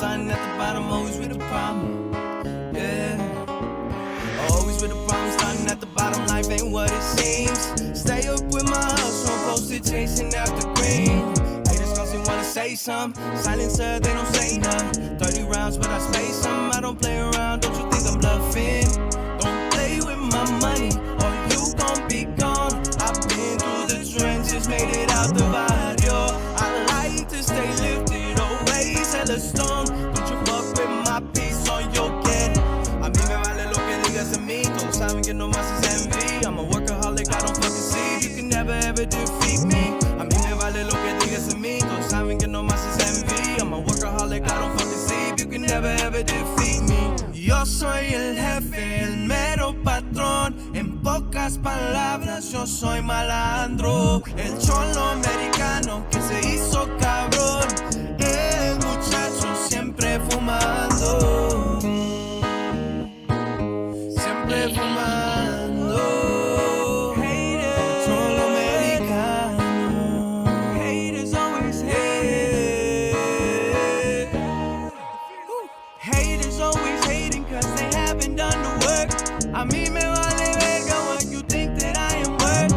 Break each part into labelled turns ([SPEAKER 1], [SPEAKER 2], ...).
[SPEAKER 1] starting at the bottom, always with a problem. Yeah. Always with a problem, starting at the bottom, life ain't what it seems. Stay up with my hustle, posted chasing after green. Haters constantly wanna say something, silencer, they don't say none. 30 rounds, but I space some. I don't play around, don't you think I'm bluffing? Don't play with my money, or you gon' be gone. I've been through the trenches, made it out the barrio. I like to stay lifted, always hella strong. Don't you fuck with my peace on your get. A mí me vale lo que digas de mí, todos saben que no más es envy. I'm a workaholic, I don't fucking see. You can never ever defeat me. A mí me vale lo que digas de mí, todos saben que no más es envy. I'm a workaholic, I don't fucking see. You can never ever defeat me. Yo soy el jefe, el mero patrón. En pocas palabras, yo soy malandro. El cholo americano que se hizo cabrón. El muchacho siempre fumando. Siempre fumando. Haters, cholo americano. Haters always hate. Haters always hating cause they haven't done the work. A mí me vale verga what you think that I am worth.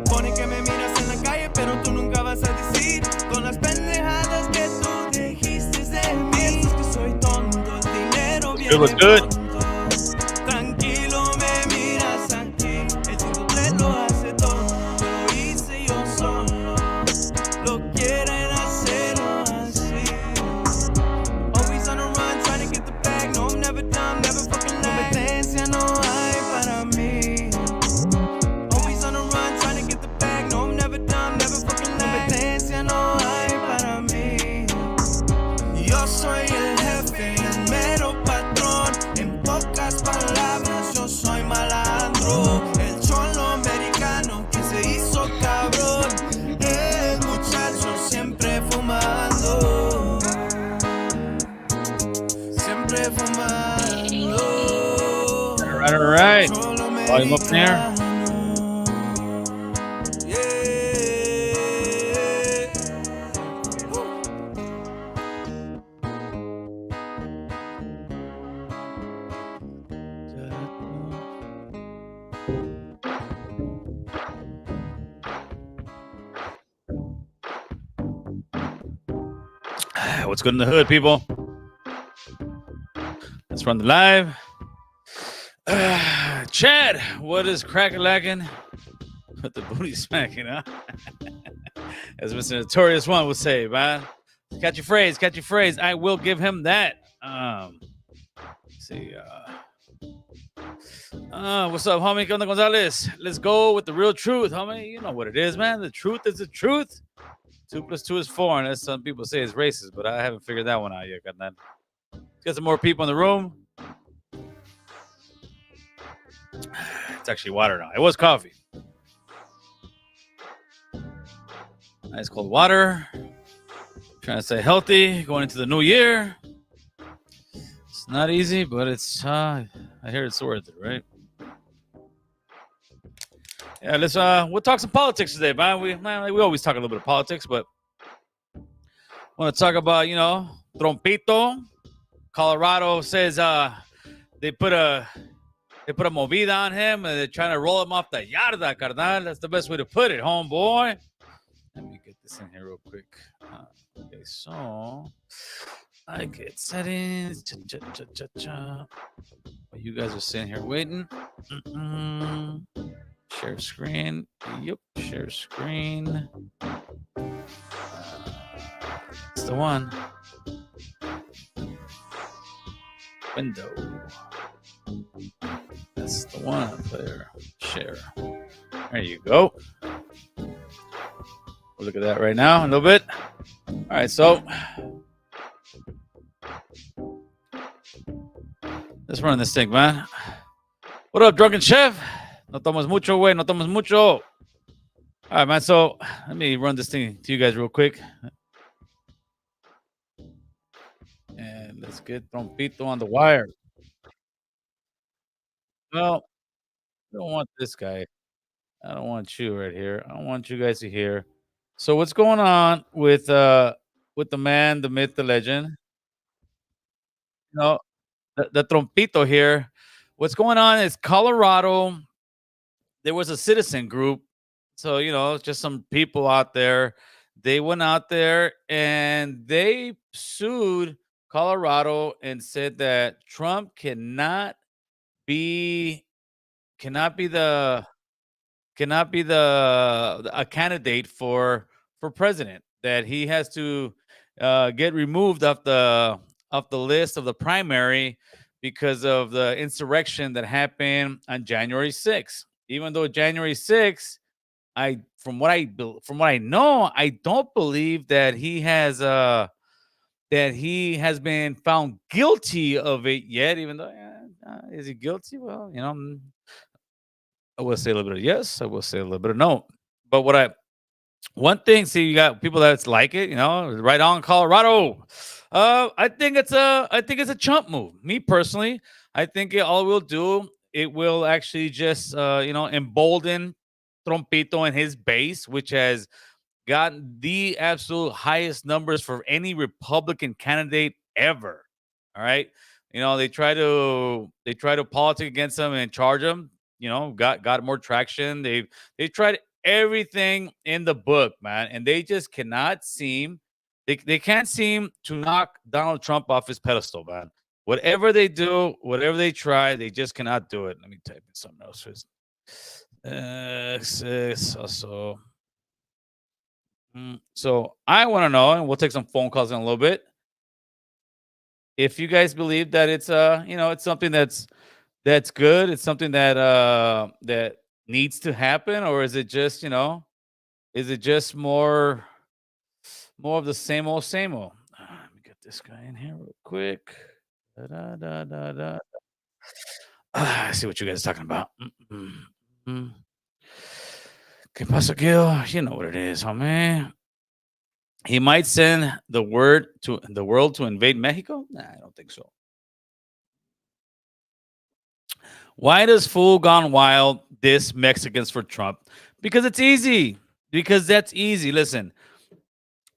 [SPEAKER 1] Pone que me miras en la calle pero tú nunca vas a decir con las pendejadas que tú dijiste de mí. Piensas que soy tonto, el dinero viene pronto. Tranquilo me miras aquí, el 103 lo hace todo. Yo lo hice yo solo, lo quieren hacerlo así. Always on the run, trying to get the bag. No, I'm never dumb, never fucking lie. Competencia no hay para mí. Always on the run, trying to get the bag. No, I'm never dumb, never fucking lie. Competencia no hay para mí. Yo soy el jefe, el mero patrón. En pocas palabras, yo soy malandro. El cholo americano que se hizo cabrón. El muchacho siempre fumando. Siempre fumando.
[SPEAKER 2] All right. Volume up there. What's good in the hood, people? Let's run the live. Chad, what is crack-a-lacking? With the booty smacking, huh? As Mr. Notorious One would say, man. Catch your phrase. I will give him that. Let's see. What's up, homie? ¿Qué onda, Gonzalez? Let's go with the real truth, homie. You know what it is, man. The truth is the truth. 2 + 2 is 4, and as some people say, it's racist, but I haven't figured that one out yet. Let's get some more people in the room. It's actually water now. It was coffee. Nice cold water. Trying to stay healthy going into the new year. It's not easy, but it's I hear it's worth it, right? Yeah, let's we'll talk some politics today, man. We always talk a little bit of politics, but I want to talk about, Trompito. Colorado says they put a movida on him and they're trying to roll him off the yarda, carnal. That's the best way to put it, homeboy. Let me get this in here real quick. Okay, so I get settings. While you guys are sitting here waiting. Share screen. Yep, share screen. That's the one. Window. That's the one up there. Share. There you go. We'll look at that right now a little bit. All right, so let's run this thing, man. What up, drunken chef? No tomas mucho, güey. No tomas mucho. All right, man. So let me run this thing to you guys real quick. And let's get Trompito on the wire. Well, I don't want this guy. I don't want you right here. I want you guys to hear. So what's going on with the man, the myth, the legend? you know, the trompito here. What's going on is Colorado. There was a citizen group, so just some people out there. They went out there and they sued Colorado and said that Trump be cannot be the cannot be a candidate for president. That he has to get removed off the list of the primary because of the insurrection that happened on January 6th. Even though January 6th, from what I know, I don't believe that he has been found guilty of it yet. Even though, is he guilty? Well, I will say a little bit of yes. I will say a little bit of no. But one thing, see, you got people that's like it, right on Colorado. I think it's a chump move. Me personally, I think all it will do, it will actually just embolden Trompito and his base, which has gotten the absolute highest numbers for any Republican candidate ever. All right. They try to politic against him and charge him, got more traction. They've tried everything in the book, man, and they just cannot seem they can't seem to knock Donald Trump off his pedestal, man. Whatever they do, whatever they try, they just cannot do it. Let me type in something else. Also. So I want to know, and we'll take some phone calls in a little bit. If you guys believe that it's something that's good, it's something that needs to happen, or is it just more of the same old, same old? Let me get this guy in here real quick. Da, da, da, da, da. I see what you guys are talking about. Mm. ¿Qué pasa, Gil? You know what it is, homie. He might send the world to invade Mexico? Nah, I don't think so. Why does Fool Gone Wild diss Mexicans for Trump? Because it's easy. Because that's easy. Listen,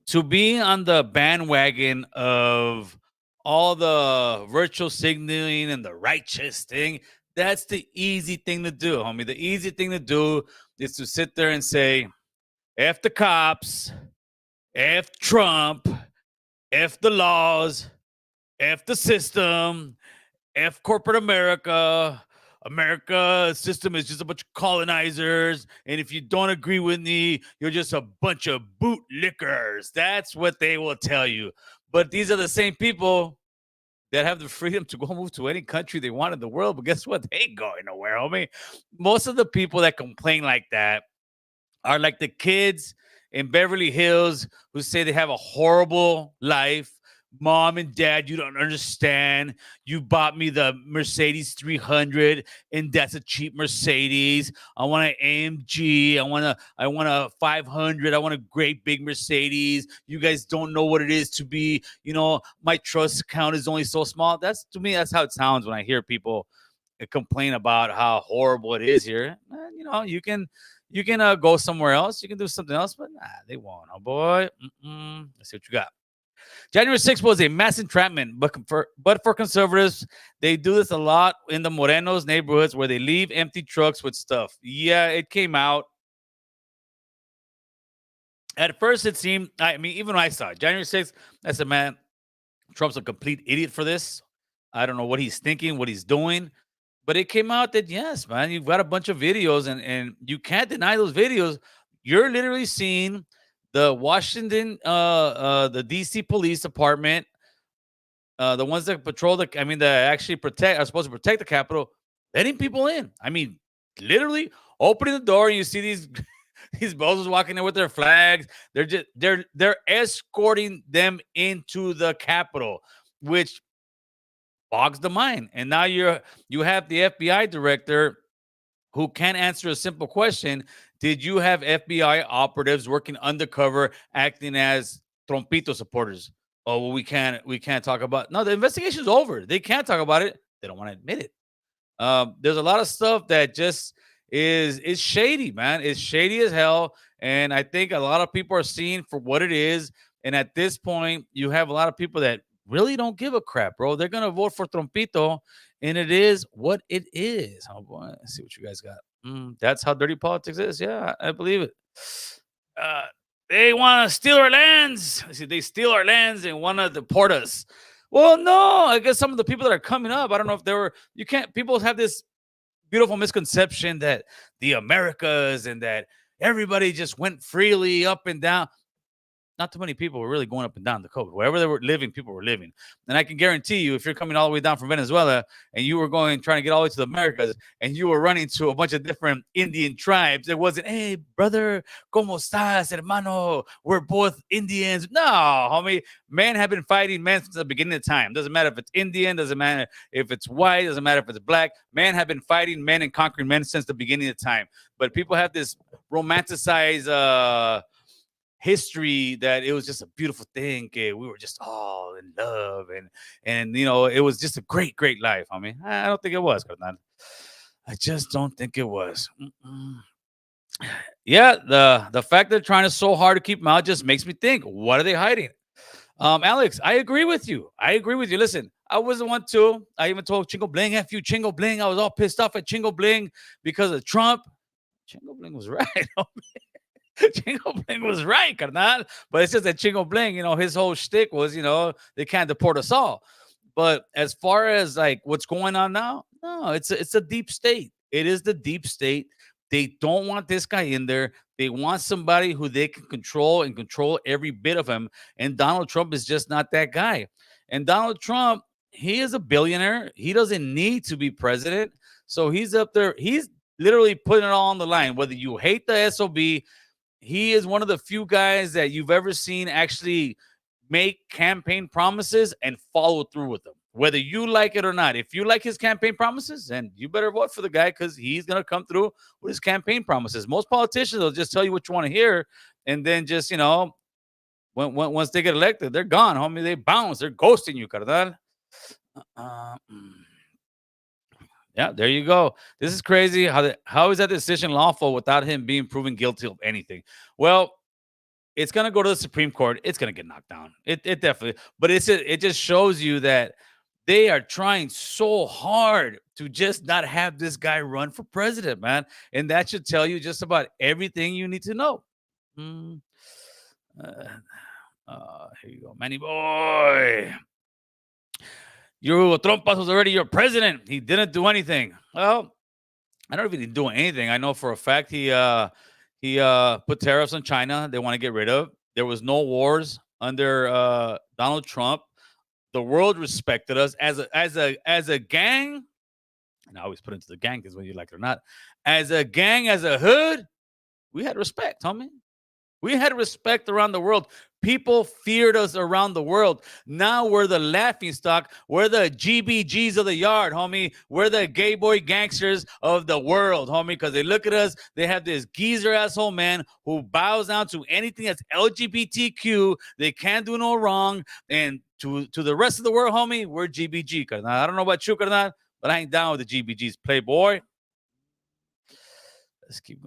[SPEAKER 2] to be on the bandwagon of all the virtual signaling and the righteous thing, that's the easy thing to do, homie. The easy thing to do is to sit there and say, F the cops, F Trump, F the laws, F the system, F corporate America. America system is just a bunch of colonizers. And if you don't agree with me, you're just a bunch of bootlickers. That's what they will tell you. But these are the same people that have the freedom to go move to any country they want in the world. But guess what? They ain't going nowhere, homie. Most of the people that complain like that are like the kids in Beverly Hills who say they have a horrible life. Mom and dad, you don't understand. You bought me the Mercedes 300, and that's a cheap Mercedes. I want an AMG. I want a 500. I want a great big Mercedes. You guys don't know what it is to be, my trust account is only so small. To me, that's how it sounds when I hear people complain about how horrible it is here. You can go somewhere else. You can do something else, but they won't. Oh boy. Let's see what you got. January 6th was a mass entrapment, but for conservatives, they do this a lot in the Morenos neighborhoods where they leave empty trucks with stuff. Yeah, it came out. At first, it seemed, even when I saw it, January 6th, I said, man, Trump's a complete idiot for this. I don't know what he's thinking, what he's doing. But it came out that, yes, man, you've got a bunch of videos, and you can't deny those videos. You're literally seeing the Washington, the DC Police Department, the ones that patrol that actually are supposed to protect the Capitol, letting people in. Literally opening the door, and you see these these bozos walking in with their flags. They're escorting them into the Capitol, which bogs the mind. And now you have the FBI director who can't answer a simple question. Did you have FBI operatives working undercover acting as Trompito supporters? Oh, well, we can't talk about. No, the investigation's over. They can't talk about it. They don't want to admit it. There's a lot of stuff that just is shady, man. It's shady as hell. And I think a lot of people are seeing for what it is. And at this point, you have a lot of people that really don't give a crap, bro. They're gonna vote for Trompito, and it is what it is. Oh boy, let's see what you guys got. That's how dirty politics is. Yeah, I believe it. Uh, they want to steal our lands. See, they steal our lands and want to deport us. Well, no, I guess some of the people that are coming up, I don't know if they were. You can't. People have this beautiful misconception that the Americas and that everybody just went freely up and down. Not too many people were really going up and down the coast. Wherever they were living, people were living. And I can guarantee you, if you're coming all the way down from Venezuela and you were trying to get all the way to the Americas and you were running to a bunch of different Indian tribes, it wasn't, hey, brother, ¿cómo estás, hermano? We're both Indians. No, homie. Men have been fighting men since the beginning of time. Doesn't matter if it's Indian, doesn't matter if it's white, doesn't matter if it's black. Men have been fighting men and conquering men since the beginning of time. But people have this romanticized history that it was just a beautiful thing. We were just all in love, and it was just a great life. I mean, I don't think it was, Carnal. I just don't think it was. Yeah, the fact they're trying so hard to keep them out just makes me think, what are they hiding? Alex, I agree with you. Listen, I was the one too. I even told Chingo Bling, F you, Chingo Bling. I was all pissed off at Chingo Bling because of Trump. Chingo Bling was right. Chingo Bling was right, carnal. But it's just that Chingo Bling, his whole shtick was, they can't deport us all. But as far as like what's going on now, no, it's a deep state. It is the deep state. They don't want this guy in there. They want somebody who they can control and control every bit of him. And Donald Trump is just not that guy. And Donald Trump, he is a billionaire. He doesn't need to be president. So he's up there. He's literally putting it all on the line. Whether you hate the SOB, he is one of the few guys that you've ever seen actually make campaign promises and follow through with them, whether you like it or not. If you like his campaign promises, then you better vote for the guy because he's going to come through with his campaign promises. Most politicians will just tell you what you want to hear, and then just, once they get elected, they're gone, homie. They bounce. They're ghosting you, carnal. Yeah, there you go. This is crazy. How is that decision lawful without him being proven guilty of anything? Well, it's gonna go to the Supreme Court. It's gonna get knocked down. It definitely. But it just shows you that they are trying so hard to just not have this guy run for president, man. And that should tell you just about everything you need to know. Here you go, Manny boy. Trump was already your president. He didn't do anything. Well, I don't know if he didn't do anything. I know for a fact he put tariffs on China. They want to get rid of. There was no wars under Donald Trump. The world respected us as a gang. And I always put into the gang because whether you like it or not, as a gang, as a hood, we had respect, homie. We had respect around the world. People feared us around the world. Now we're the laughing stock. We're the GBGs of the yard, homie. We're the gay boy gangsters of the world, homie, because they look at us. They have this geezer asshole man who bows down to anything that's LGBTQ. They can't do no wrong. And to the rest of the world, homie, we're GBG. I don't know about you, but I ain't down with the GBGs, playboy. Let's keep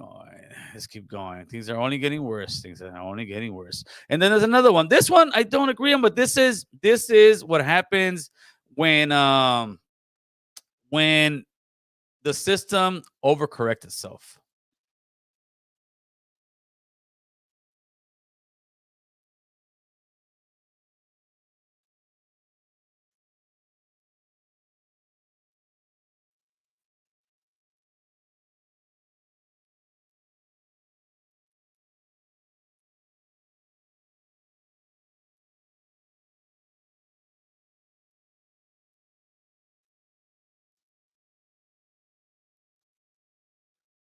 [SPEAKER 2] going. Things are only getting worse. And then there's another one. This one I don't agree on, but this is what happens when the system overcorrects itself.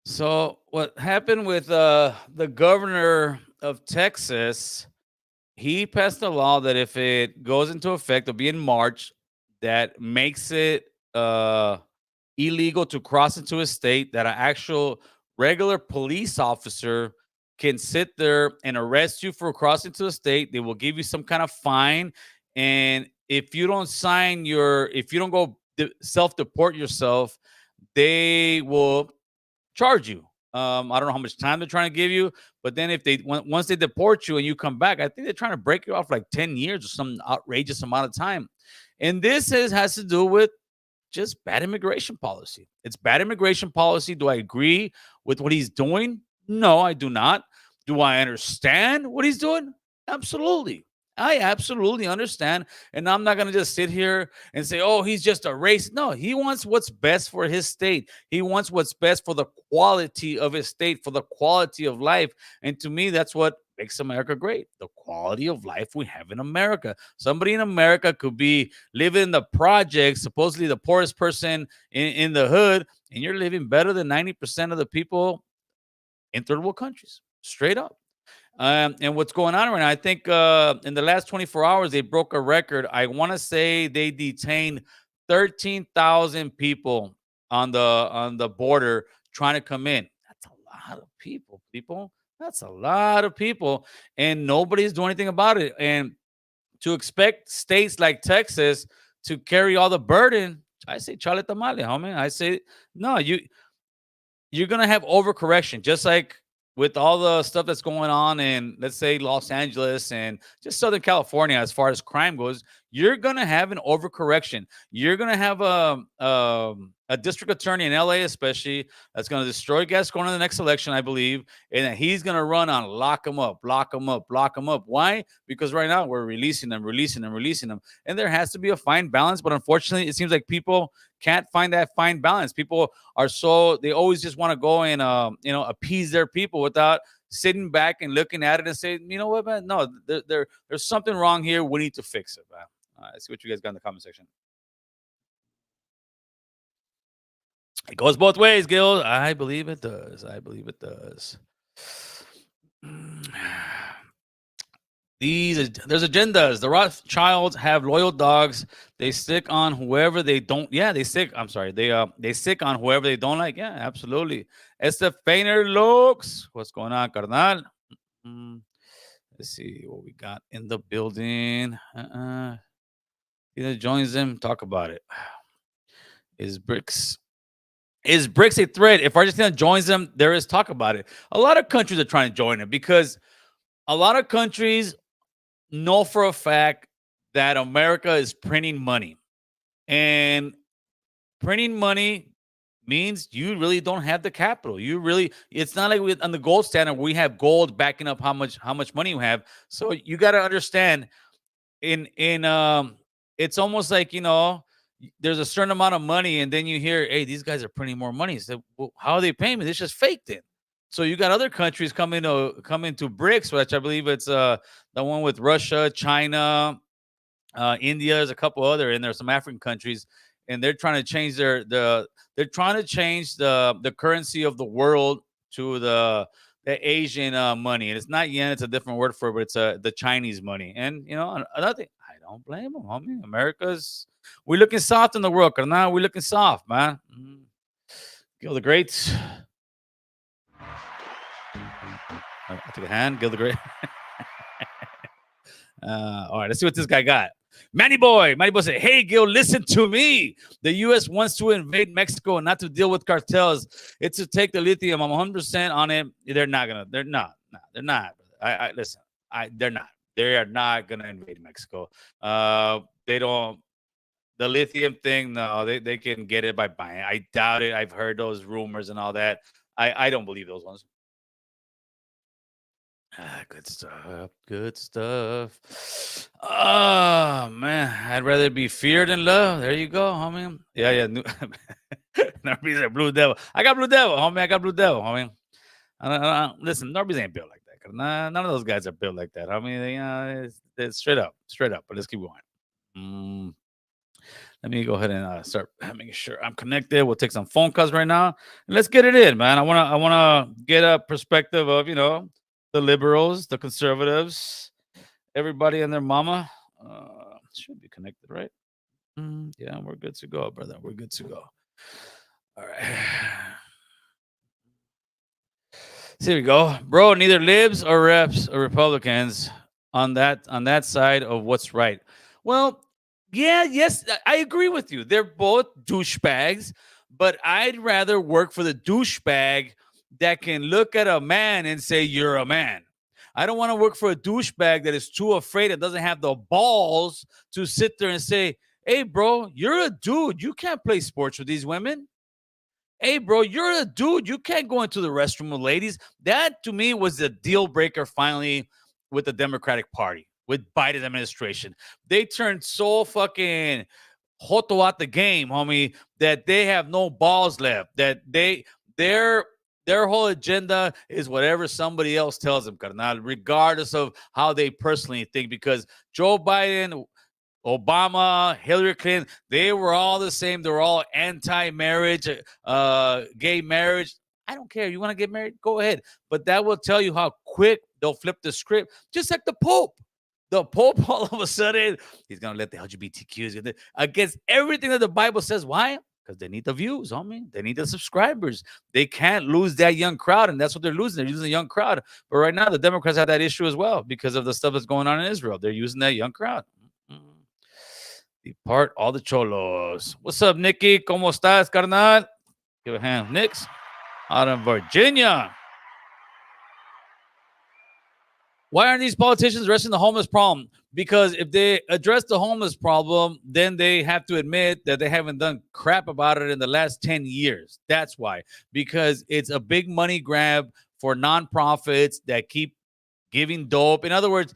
[SPEAKER 2] So what happened with the governor of Texas? He passed a law that if it goes into effect, it'll be in March, that makes it illegal to cross into a state, that an actual regular police officer can sit there and arrest you for crossing to a state. They will give you some kind of fine. And if you don't if you don't go self-deport yourself, they will charge you. I don't know how much time they're trying to give you, but then if once they deport you and you come back, I think they're trying to break you off like 10 years or some outrageous amount of time. And has to do with just bad immigration policy. It's bad immigration policy. Do I agree with what he's doing? No, I do not. Do I understand what he's doing? Absolutely. I absolutely understand. And I'm not going to just sit here and say, oh, he's just a racist. No, he wants what's best for his state. He wants what's best for the quality of his state, for the quality of life. And to me, that's what makes America great. The quality of life we have in America. Somebody in America could be living in the projects, supposedly the poorest person in the hood, and you're living better than 90% of the people in third world countries. Straight up. And what's going on right now? I think in the last 24 hours, they broke a record. I want to say they detained 13,000 people on the border trying to come in. That's a lot of people. That's a lot of people, and nobody's doing anything about it. And to expect states like Texas to carry all the burden, I say chale tamale, homie. I say no. You're gonna have overcorrection, just like with all the stuff that's going on in, let's say, Los Angeles and just Southern California as far as crime goes. You're gonna have an overcorrection. You're gonna have a district attorney in LA, especially, that's gonna destroy gas going to the next election, I believe, and he's gonna run on lock them up, lock them up, lock them up. Why? Because right now we're releasing them, and there has to be a fine balance. But unfortunately, it seems like people can't find that fine balance. People are they always just want to go and appease their people without sitting back and looking at it and say, you know what, man, no, there's something wrong here. We need to fix it, man. Let's see what you guys got in the comment section. It goes both ways, Gil. I believe it does. There's agendas. The Rothschilds have loyal dogs. They stick on whoever they don't. Yeah, they stick. I'm sorry. They stick on whoever they don't like. Yeah, absolutely. Estefania Lux. What's going on, carnal? Let's see what we got in the building. Either joins them. Talk about it. Is BRICS a threat? If Argentina joins them, there is talk about it. A lot of countries are trying to join it because a lot of countries know for a fact that America is printing money, and printing money means you really don't have the capital. It's not like on the gold standard we have gold backing up how much money you have. So you got to understand, it's almost like, there's a certain amount of money, and then you hear, hey, these guys are printing more money. So, well, how are they paying me? It's just faked it. So you got other countries come into BRICS, which I believe it's the one with Russia, China, India. There's a couple other, and there's some African countries, and they're trying to change the currency of the world to the Asian money, and it's not yen; it's a different word for it, but it's the Chinese money. And another thing, I don't blame them, homie. We're looking soft in the world, now we're looking soft, man. Gil the Great. I took a hand. Gil the Great. All right, let's see what this guy got. Manny Boy said, hey, Gil, listen to me. The U.S. wants to invade Mexico and not to deal with cartels. It's to take the lithium. I'm 100% on it. They're not. Listen, they're not. They are not going to invade Mexico. They don't. The lithium thing, no, they can get it by buying. I doubt it. I've heard those rumors and all that. I don't believe those ones. Good stuff. Oh man, I'd rather be feared than loved. There you go, homie. Yeah. Norby's a Blue Devil. I got Blue Devil, homie. Listen, Norby's ain't built like that. None of those guys are built like that. I mean, it's straight up. But let's keep going. Let me go ahead and start making sure I'm connected. We'll take some phone calls right now, and let's get it in, man. I wanna get a perspective of the liberals, the conservatives, everybody and their mama. Should be connected, right? Yeah, we're good to go, brother. We're good to go. All right. So here we go, bro. Neither libs or reps or Republicans on that side of what's right. Well, yeah, yes, I agree with you. They're both douchebags, but I'd rather work for the douchebag that can look at a man and say, you're a man. I don't want to work for a douchebag that is too afraid, that doesn't have the balls to sit there and say, hey, bro, you're a dude. You can't play sports with these women. Hey, bro, you're a dude. You can't go into the restroom with ladies. That, to me, was the deal breaker finally with the Democratic Party, with Biden administration. They turned so fucking joto out the game, homie, that they have no balls left. That their whole agenda is whatever somebody else tells them, carnal, regardless of how they personally think. Because Joe Biden, Obama, Hillary Clinton, they were all the same. They were all anti-marriage, gay marriage. I don't care. You want to get married? Go ahead. But that will tell you how quick they'll flip the script, just like the Pope. The Pope, all of a sudden, he's going to let the LGBTQs against everything that the Bible says. Why? Because they need the views, homie. They need the subscribers. They can't lose that young crowd, and that's what they're losing. They're losing a young crowd. But right now, the Democrats have that issue as well because of the stuff that's going on in Israel. They're using that young crowd. Depart all the cholos. What's up, Nikki? ¿Cómo estás, carnal? Give a hand. Nix out of Virginia. Why aren't these politicians addressing the homeless problem? Because if they address the homeless problem, then they have to admit that they haven't done crap about it in the last 10 years. That's why. Because it's a big money grab for nonprofits that keep giving dope. In other words,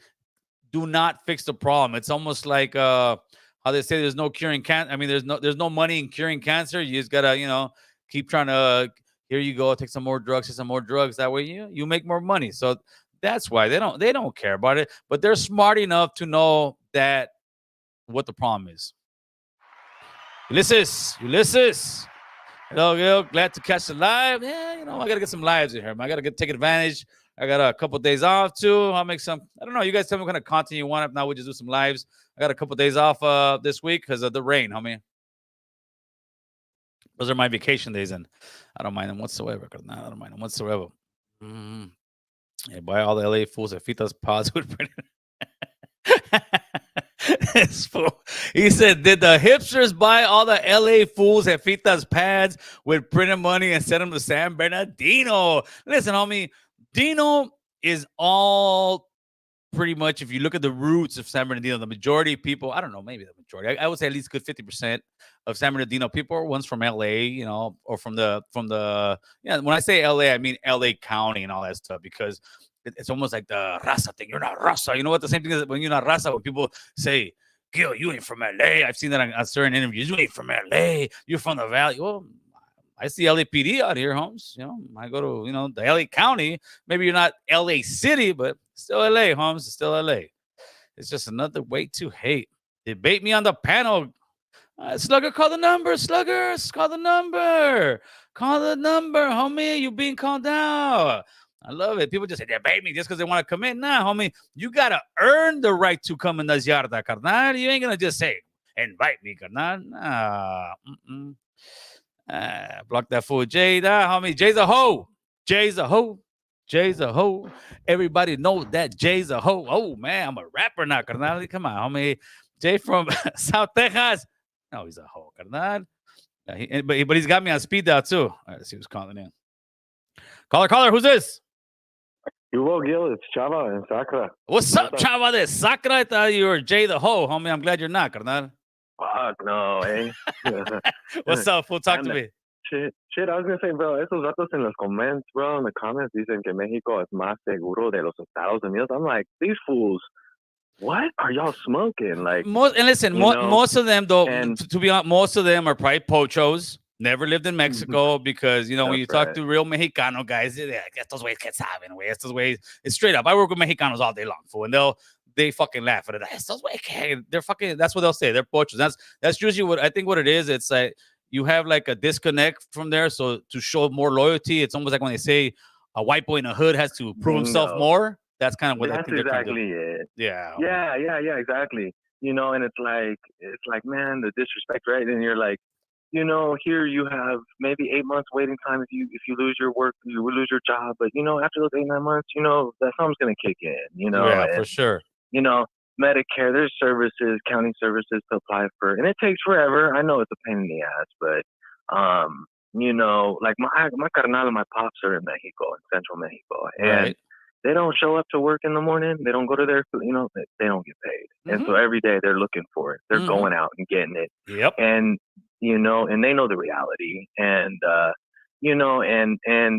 [SPEAKER 2] do not fix the problem. It's almost like how they say there's no curing cancer. I mean, there's no money in curing cancer. You just gotta, keep trying to. Here you go, take some more drugs, take some more drugs. That way you make more money. So that's why they don't care about it. But they're smart enough to know that what the problem is. Ulysses. Hello, glad to catch the live. Yeah, I gotta get some lives in here. I gotta take advantage. I got a couple of days off too. I'll make some. I don't know. You guys tell me what kind of content you want. If not, we'll just do some lives. I got a couple of days off this week because of the rain, homie. Those are my vacation days, and I don't mind them whatsoever. I don't mind them whatsoever. Yeah, buy all the LA fools at Fita's pods with printed. This fool. He said, did the hipsters buy all the LA fools at Fita's pads with printed money and send them to San Bernardino? Listen, homie, Dino is all pretty much, if you look at the roots of San Bernardino, the majority of people, I don't know, maybe the majority, I would say at least a good 50% of San Bernardino people are ones from LA, or from the when I say LA, I mean LA County and all that stuff, because it's almost like the raza thing. You're not raza. You know what? The same thing is when you're not raza, when people say, Gil, you ain't from LA. I've seen that on certain interviews. You ain't from LA. You're from the Valley. Well, I see LAPD out here, Holmes. I go to, the LA County. Maybe you're not LA City, but still LA, Holmes. It's still LA. It's just another way to hate. Debate me on the panel. Slugger, call the number. Sluggers, call the number. Call the number, homie. You being called out. I love it. People just say, debate me just because they want to come in. Nah, homie. You got to earn the right to come in this yarda, carnal. You ain't going to just say, invite me, carnal. Nah. Block that fool. Jay, homie. Jay's a hoe. Jay's a hoe. Jay's a hoe. Everybody knows that Jay's a hoe. Oh, man, I'm a rapper now, carnal. Come on, homie. Jay from South Texas. No, he's a hoe, carnal. But he's got me on speed dial, too. All right, let's see who's calling in. Caller. Who's this?
[SPEAKER 3] You will, Gil. It's Chava and Sakra.
[SPEAKER 2] What's up, Chava? This Sakra. I thought you were Jay the hoe, homie. I'm glad you're not, carnal.
[SPEAKER 3] Fuck no, eh?
[SPEAKER 2] What's up, fool? Talk to me.
[SPEAKER 3] Shit, I was gonna say, bro, esos datos en los comments, bro, in the comments dicen que México es más seguro de los Estados Unidos. I'm like, these fools, what are y'all smoking? Like,
[SPEAKER 2] most of them, though, to be honest, most of them are probably pochos. Never lived in Mexico because, when you talk to real Mexicano guys, they're like, estos güeyes que saben, güey. Estos güeyes, it's straight up. I work with Mexicanos all day long, fool, and they fucking laugh at it. Estos güeyes, they're fucking, that's what they'll say. They're pochos. That's usually what it is. It's like you have like a disconnect from there. So to show more loyalty, it's almost like when they say a white boy in a hood has to prove himself more. That's kind of what I think
[SPEAKER 3] exactly it.
[SPEAKER 2] Yeah,
[SPEAKER 3] exactly. And it's like, man, the disrespect, right? And you're like, here you have maybe 8 months waiting time if you lose your work, you will lose your job. But after those 8-9 months, that something's gonna kick in.
[SPEAKER 2] Yeah, for sure.
[SPEAKER 3] Medicare, there's services, county services to apply for, and it takes forever. I know it's a pain in the ass, but you know, like my carnal and my pops are in Mexico, in central Mexico, and
[SPEAKER 2] Right.
[SPEAKER 3] they don't show up to work in the morning. They don't go to their, you know, they don't get paid. And so
[SPEAKER 2] Mm-hmm.
[SPEAKER 3] every day they're looking for it. They're
[SPEAKER 2] Mm-hmm.
[SPEAKER 3] going out and getting it.
[SPEAKER 2] Yep.
[SPEAKER 3] And, you know, and they know the reality. And, you know, and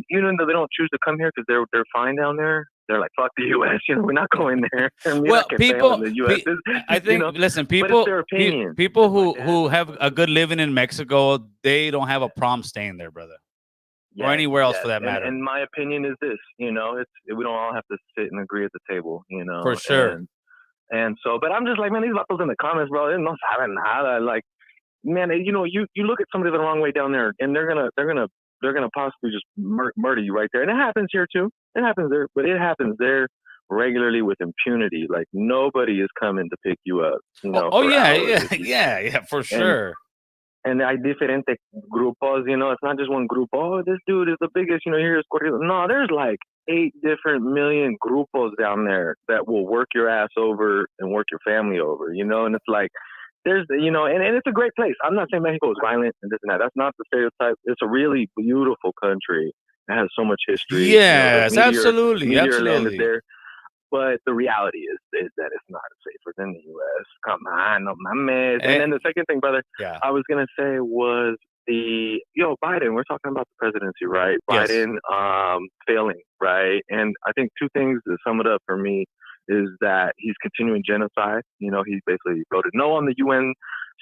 [SPEAKER 3] even though they don't choose to come here because they're fine down there, they're like, fuck the U.S. You know, we're not going there. And we're
[SPEAKER 2] Well,
[SPEAKER 3] not getting
[SPEAKER 2] people,
[SPEAKER 3] in the U.S.
[SPEAKER 2] I
[SPEAKER 3] You
[SPEAKER 2] think,
[SPEAKER 3] know,
[SPEAKER 2] listen,
[SPEAKER 3] but it's their opinion.
[SPEAKER 2] people
[SPEAKER 3] My
[SPEAKER 2] who
[SPEAKER 3] dad,
[SPEAKER 2] who
[SPEAKER 3] my
[SPEAKER 2] have a
[SPEAKER 3] brother.
[SPEAKER 2] good living in Mexico, they don't have a problem staying there, brother, or
[SPEAKER 3] Yes,
[SPEAKER 2] anywhere else
[SPEAKER 3] yes.
[SPEAKER 2] for that matter.
[SPEAKER 3] And my opinion is this, you know, it's we don't all have to sit and agree at the table, you
[SPEAKER 2] For
[SPEAKER 3] know,
[SPEAKER 2] sure.
[SPEAKER 3] and so, but I'm just like, man, these vatos in the comments, bro, they no saben nada. Like, man, you know, you look at somebody the wrong way down there, and they're gonna possibly just murder you right there. And it happens here too. It happens there, but it happens there regularly with impunity. Like nobody is coming to pick you up, you know,
[SPEAKER 2] Oh
[SPEAKER 3] for
[SPEAKER 2] yeah,
[SPEAKER 3] hours.
[SPEAKER 2] yeah, for
[SPEAKER 3] And
[SPEAKER 2] sure.
[SPEAKER 3] hay diferente grupos, you know, it's not just one group. Oh, this dude is the biggest, you know, here's corrido. No, there's like 8 different million grupos down there that will work your ass over and work your family over, you know, and it's like, there's, you know, and it's a great place. I'm not saying Mexico is violent and this and that. That's not the stereotype. It's a really beautiful country. It has so much history. You know,
[SPEAKER 2] Yes, absolutely,
[SPEAKER 3] meteor landed
[SPEAKER 2] absolutely.
[SPEAKER 3] there. But the reality is that it's not safer than the U.S. Come on, no mames. And then the second thing, brother,
[SPEAKER 2] Yeah.
[SPEAKER 3] I was gonna say was Biden. We're talking about the presidency, right?
[SPEAKER 2] Yes.
[SPEAKER 3] Biden failing, right? And I think two things to sum it up for me is that he's continuing genocide. You know, he basically voted no on the UN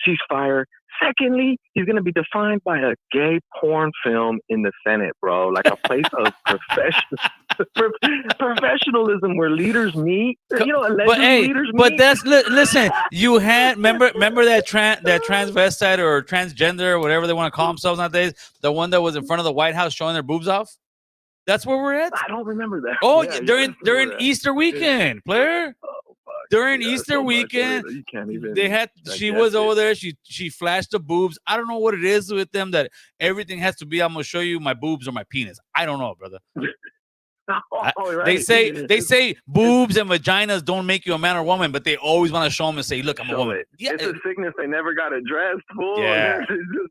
[SPEAKER 3] ceasefire. Secondly, he's going to be defined by a gay porn film in the Senate, bro. Like a place of professionalism where leaders meet. You know, allegedly leaders meet.
[SPEAKER 2] But that's listen. You had remember that transvestite or transgender or whatever they want to call themselves nowadays. The one that was in front of the White House showing their boobs off. That's where we're at.
[SPEAKER 3] I don't remember that.
[SPEAKER 2] Oh,
[SPEAKER 3] yeah,
[SPEAKER 2] during Easter weekend, player.
[SPEAKER 3] Oh, fuck,
[SPEAKER 2] During
[SPEAKER 3] dude,
[SPEAKER 2] Easter
[SPEAKER 3] so
[SPEAKER 2] weekend,
[SPEAKER 3] you can't even.
[SPEAKER 2] she was over there. She flashed the boobs. I don't know what it is with them that everything has to be. I'm gonna show you my boobs or my penis. I don't know, brother.
[SPEAKER 3] Right.
[SPEAKER 2] They say boobs and vaginas don't make you a man or woman, but they always want to show them and say, "Look, I'm a woman."
[SPEAKER 3] Yeah, it's a sickness they never got addressed. Fool.
[SPEAKER 2] Yeah,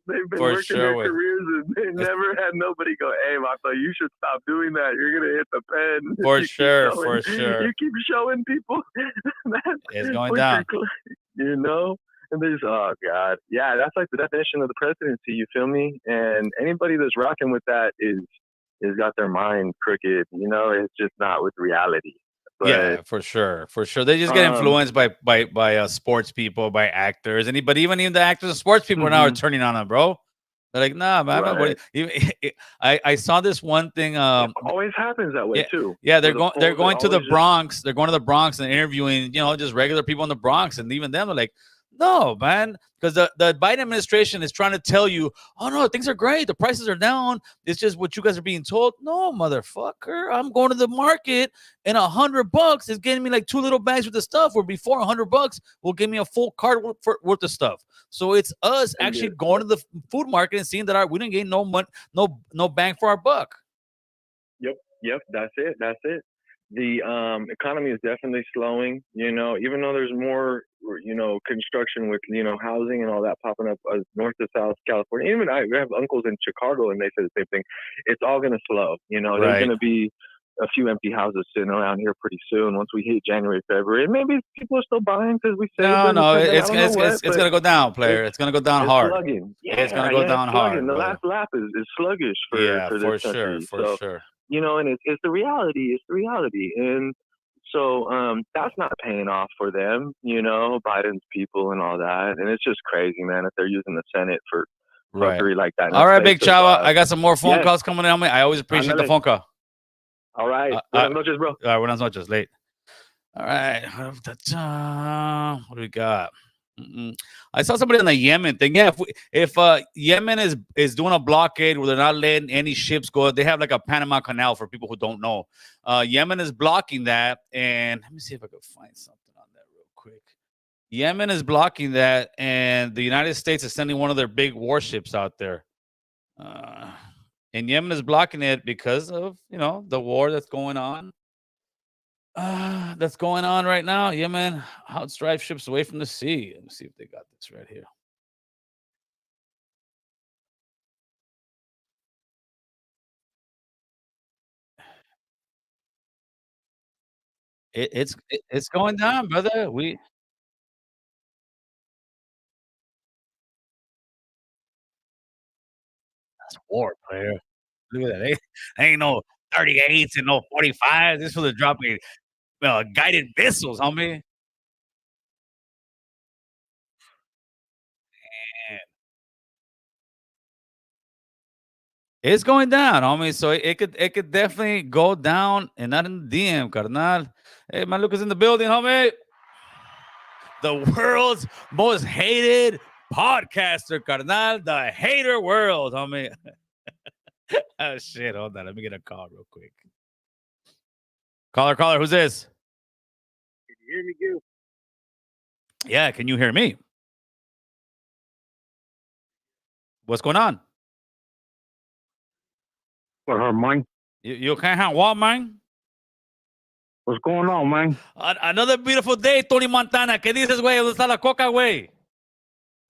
[SPEAKER 3] they've been working their careers and they never had nobody go, "Hey, Martha, you should stop doing that. You're gonna hit the pen."
[SPEAKER 2] For sure.
[SPEAKER 3] You keep showing people.
[SPEAKER 2] It's going down.
[SPEAKER 3] You know. And there's, oh God, yeah, that's like the definition of the presidency. You feel me? And anybody that's rocking with that is got their mind crooked. You know, it's just not with reality. But,
[SPEAKER 2] yeah, for sure. They just get influenced by sports people, by actors, but even the actors and sports people now are turning on them, bro. They're like, nah, man.
[SPEAKER 3] Right.
[SPEAKER 2] I saw this one thing.
[SPEAKER 3] It always happens that way too.
[SPEAKER 2] Yeah, they're going to the Bronx. They're going to the Bronx and interviewing, just regular people in the Bronx, and even them are like, no, man, because the Biden administration is trying to tell you, oh no, things are great, the prices are down. It's just what you guys are being told. No, motherfucker, I'm going to the market and $100 is getting me like 2 little bags with the stuff. Where before $100 will give me a full cart worth of stuff. So it's us actually going to the food market and seeing that we didn't gain no money, no bang for our buck.
[SPEAKER 3] Yep, that's it. The economy is definitely slowing, even though there's more, construction with, housing and all that popping up north to south California. Even I have uncles in Chicago and they say the same thing. It's all going to slow. There's going to be a few empty houses sitting around here pretty soon once we hit January, February. And maybe people are still buying because we saved them.
[SPEAKER 2] No, it's going to go down, player. It's going to go down hard.
[SPEAKER 3] Slugging. Yeah,
[SPEAKER 2] it's going to go down hard.
[SPEAKER 3] The last lap is sluggish for this country.
[SPEAKER 2] For sure.
[SPEAKER 3] And it's the reality. It's the reality. And so that's not paying off for them, Biden's people and all that. And it's just crazy, man, if they're using the Senate for fuckery like that.
[SPEAKER 2] All right, Big Chava. I got some more phone calls coming in. I always appreciate the phone call.
[SPEAKER 3] All right. Buenas noches, bro.
[SPEAKER 2] Buenas noches. Late. All right. What do we got? I saw somebody on the Yemen thing. Yeah, if Yemen is doing a blockade where they're not letting any ships go, they have like a Panama Canal for people who don't know. Yemen is blocking that, and let me see if I can find something on that real quick. Yemen is blocking that, and the United States is sending one of their big warships out there. And Yemen is blocking it because of the war that's going on. That's going on right now. Yemen outstrive ships away from the sea. Let me see if they got this right here. It's going down, brother. That's war, player. Look at that. Ain't no 38s and no 45s. This was dropping guided missiles, homie. Man, it's going down, homie. So it could definitely go down and not in the DM, carnal. Hey, man, Lucas in the building, homie. The world's most hated podcaster, carnal. The hater world, homie. Oh shit! Hold on, let me get a call real quick. Caller, who's this?
[SPEAKER 3] Can you hear me, Gil?
[SPEAKER 2] Yeah, can you hear me? What's going on?
[SPEAKER 3] What her, man?
[SPEAKER 2] You can't have what, man?
[SPEAKER 3] What's going on, man?
[SPEAKER 2] Another beautiful day, Tony Montana. ¿Qué dices, güey? ¿Dónde está la coca, güey?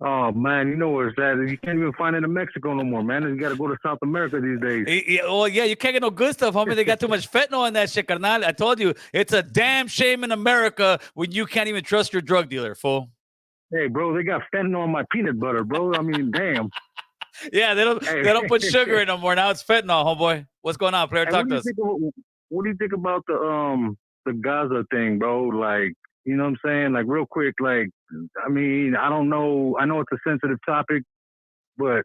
[SPEAKER 3] Oh man, you know where it's at. You can't even find it in Mexico no more, man. You got to go to South America these days.
[SPEAKER 2] Well, yeah, you can't get no good stuff, homie. They got too much fentanyl in that shit, carnal. I told you, it's a damn shame in America when you can't even trust your drug dealer, fool.
[SPEAKER 3] Hey, bro, they got fentanyl on my peanut butter, bro. I mean, damn.
[SPEAKER 2] Yeah, they don't put sugar in no more. Now it's fentanyl, homeboy. What's going on, player? Talk to us.
[SPEAKER 3] What do you think about the Gaza thing, bro? Like, you know what I'm saying? Like, real quick, like, I mean, I don't know. I know it's a sensitive topic, but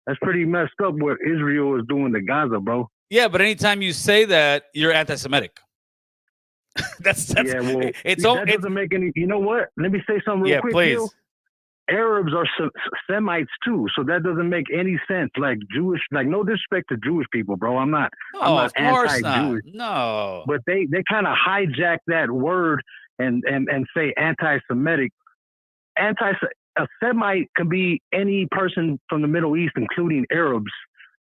[SPEAKER 3] that's pretty messed up what Israel is doing to Gaza, bro.
[SPEAKER 2] Yeah, but anytime you say that, you're anti-Semitic. that's
[SPEAKER 3] yeah. Well, that doesn't make any. You know what? Let me say something real quick.
[SPEAKER 2] Please.
[SPEAKER 3] Gil. Arabs are Semites too, so that doesn't make any sense. Like Jewish, like no disrespect to Jewish people, bro. I'm not anti-Jewish.
[SPEAKER 2] No,
[SPEAKER 3] but they kind of hijack that word and say anti-Semitic. A Semite can be any person from the Middle East, including Arabs.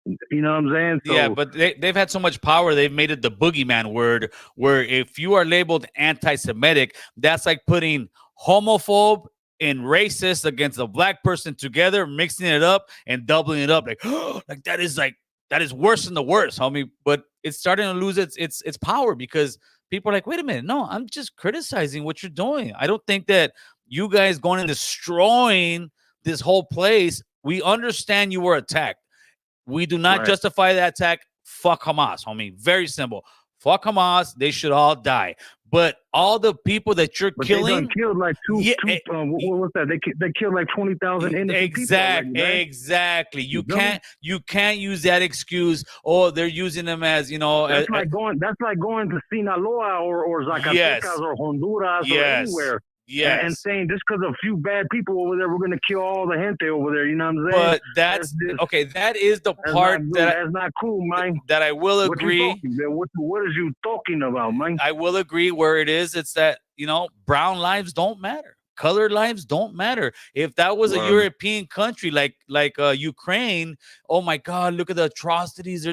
[SPEAKER 3] You know what I'm saying? So,
[SPEAKER 2] yeah, but they've had so much power, they've made it the boogeyman word, where if you are labeled anti-Semitic, that's like putting homophobe and racist against a black person together, mixing it up and doubling it up. Like that is worse than the worst, homie. But it's starting to lose its power because people are like, wait a minute, no, I'm just criticizing what you're doing. I don't think that you guys going and destroying this whole place. We understand you were attacked. We do not justify that attack. Fuck Hamas, homie. Very simple. Fuck Hamas. They should all die. But all the people that you're killing,
[SPEAKER 3] they killed like what was that? They killed like 20,000 innocent people.
[SPEAKER 2] Exactly. You can't use that excuse. Oh, they're using them as
[SPEAKER 3] That's like going to Sinaloa or Zacatecas or Honduras or anywhere.
[SPEAKER 2] Yes.
[SPEAKER 3] And saying just because of a few bad people over there, we're going to kill all the gente over there. You know what I'm saying?
[SPEAKER 2] But that is the part
[SPEAKER 3] that's not cool, man.
[SPEAKER 2] That I will agree.
[SPEAKER 3] What is you talking about, man?
[SPEAKER 2] I will agree where it is. It's that, brown lives don't matter. Colored lives don't matter. If that was a European country like Ukraine, oh my God, look at the atrocities.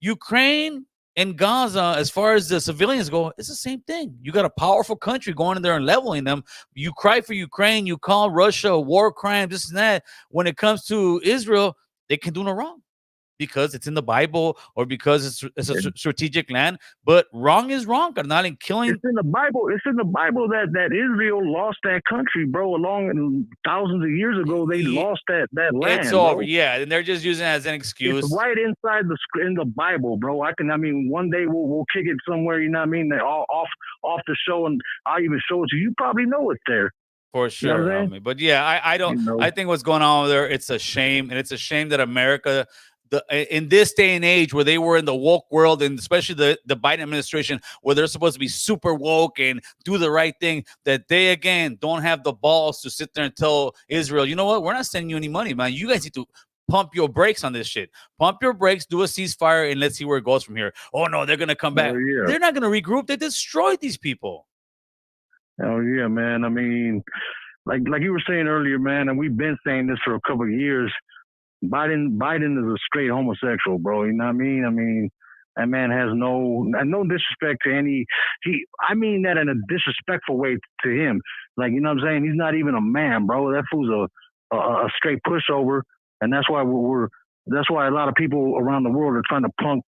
[SPEAKER 2] Ukraine in Gaza, as far as the civilians go, it's the same thing. You got a powerful country going in there and leveling them. You cry for Ukraine. You call Russia a war crime, this and that. When it comes to Israel, they can do no wrong because it's in the Bible or because it's a strategic land. But wrong is wrong. Not in killing.
[SPEAKER 3] It's in the Bible. It's in the Bible that Israel lost that country, bro. Thousands of years ago, they lost that land.
[SPEAKER 2] It's over, yeah, and they're just using it as an excuse.
[SPEAKER 3] It's right inside in the Bible, bro. One day we'll kick it somewhere. You know what I mean? Off the show, and I'll even show it to you. You probably know it's there.
[SPEAKER 2] For sure, homie. But yeah, I don't. I think what's going on there, it's a shame, and it's a shame that America. In this day and age where they were in the woke world, and especially the Biden administration, where they're supposed to be super woke and do the right thing, that they, again, don't have the balls to sit there and tell Israel, you know what, we're not sending you any money, man. You guys need to pump your brakes on this shit. Pump your brakes, do a ceasefire, and let's see where it goes from here. Oh, no, they're going to come back. Yeah. They're not going to regroup. They destroyed these people.
[SPEAKER 3] Oh, yeah, man. I mean, like you were saying earlier, man, and we've been saying this for a couple of years, Biden is a straight homosexual, bro. You know what I mean? I mean, that man has no disrespect to any. I mean that in a disrespectful way to him. Like, you know what I'm saying? He's not even a man, bro. That fool's a straight pushover, and that's why that's why a lot of people around the world are trying to punk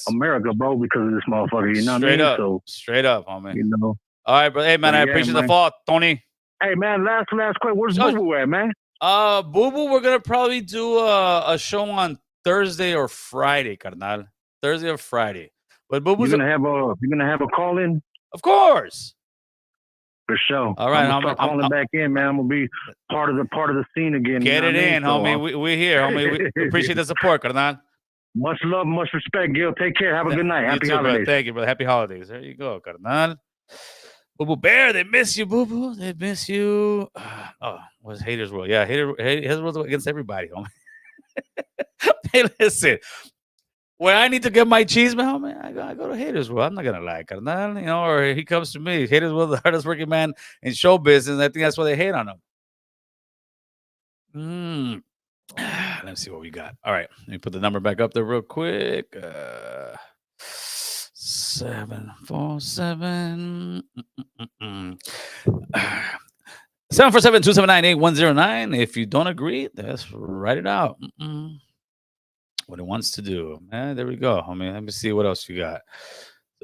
[SPEAKER 3] America, bro, because of this motherfucker. You know what I mean?
[SPEAKER 2] Straight up, homie.
[SPEAKER 3] You know.
[SPEAKER 2] All right, bro. Hey, man,
[SPEAKER 4] But
[SPEAKER 2] I
[SPEAKER 4] yeah,
[SPEAKER 2] appreciate the
[SPEAKER 4] man.
[SPEAKER 2] fall, Tony.
[SPEAKER 4] Hey, man, last question. Where's
[SPEAKER 2] Oh,
[SPEAKER 4] Boo Boo at, man?
[SPEAKER 2] Boo Boo, we're gonna probably do a show on Thursday or Friday, carnal. Thursday or Friday. But Boo Boo's,
[SPEAKER 4] You're gonna have a call in
[SPEAKER 2] of course.
[SPEAKER 4] for sure.
[SPEAKER 2] All right,
[SPEAKER 4] I'm gonna start calling back in, man. I'm gonna be part of the scene again.
[SPEAKER 2] Get
[SPEAKER 4] you know
[SPEAKER 2] it
[SPEAKER 4] what I mean?
[SPEAKER 2] in, homie. We're here, homie. We appreciate the support, carnal.
[SPEAKER 4] Much love, much respect, Gil. Take care. Have a good night.
[SPEAKER 2] You
[SPEAKER 4] Happy
[SPEAKER 2] too,
[SPEAKER 4] holidays.
[SPEAKER 2] brother. Thank you, brother. Happy holidays. There you go, carnal. Boo Boo Bear, they miss you, Boo Boo. They miss you. Oh, what's Haters World? Yeah, Haters World against everybody, homie. Hey, listen. When I need to get my cheese, man, homie, I go to Haters World. I'm not gonna lie, carnal. You know, or he comes to me. Haters World, the hardest working man in show business. I think that's why they hate on him. Let's see what we got. All right, let me put the number back up there real quick. 747 747-279-8109. If you don't agree, let's write it out. What it wants to do. There we go. Homie, let me see what else you got.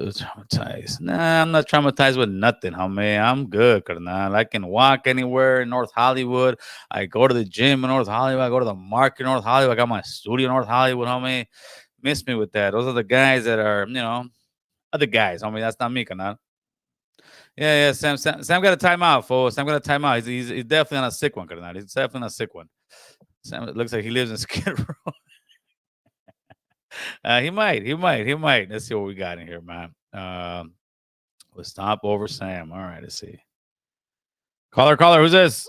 [SPEAKER 2] Traumatized. Nah, I'm not traumatized with nothing, homie. I'm good, carnal. I can walk anywhere in North Hollywood. I go to the gym in North Hollywood. I go to the market in North Hollywood. I got my studio in North Hollywood, homie. Miss me with that. Those are the guys that are, other guys, homie. That's not me, carnal. Yeah. Sam got a timeout, fool. Sam got a timeout. He's definitely on a sick one, carnal. He's definitely on a sick one. Sam, it looks like he lives in Skid Row. He might. Let's see what we got in here, man. Let's stop over Sam. All right, let's see. Caller, who's this?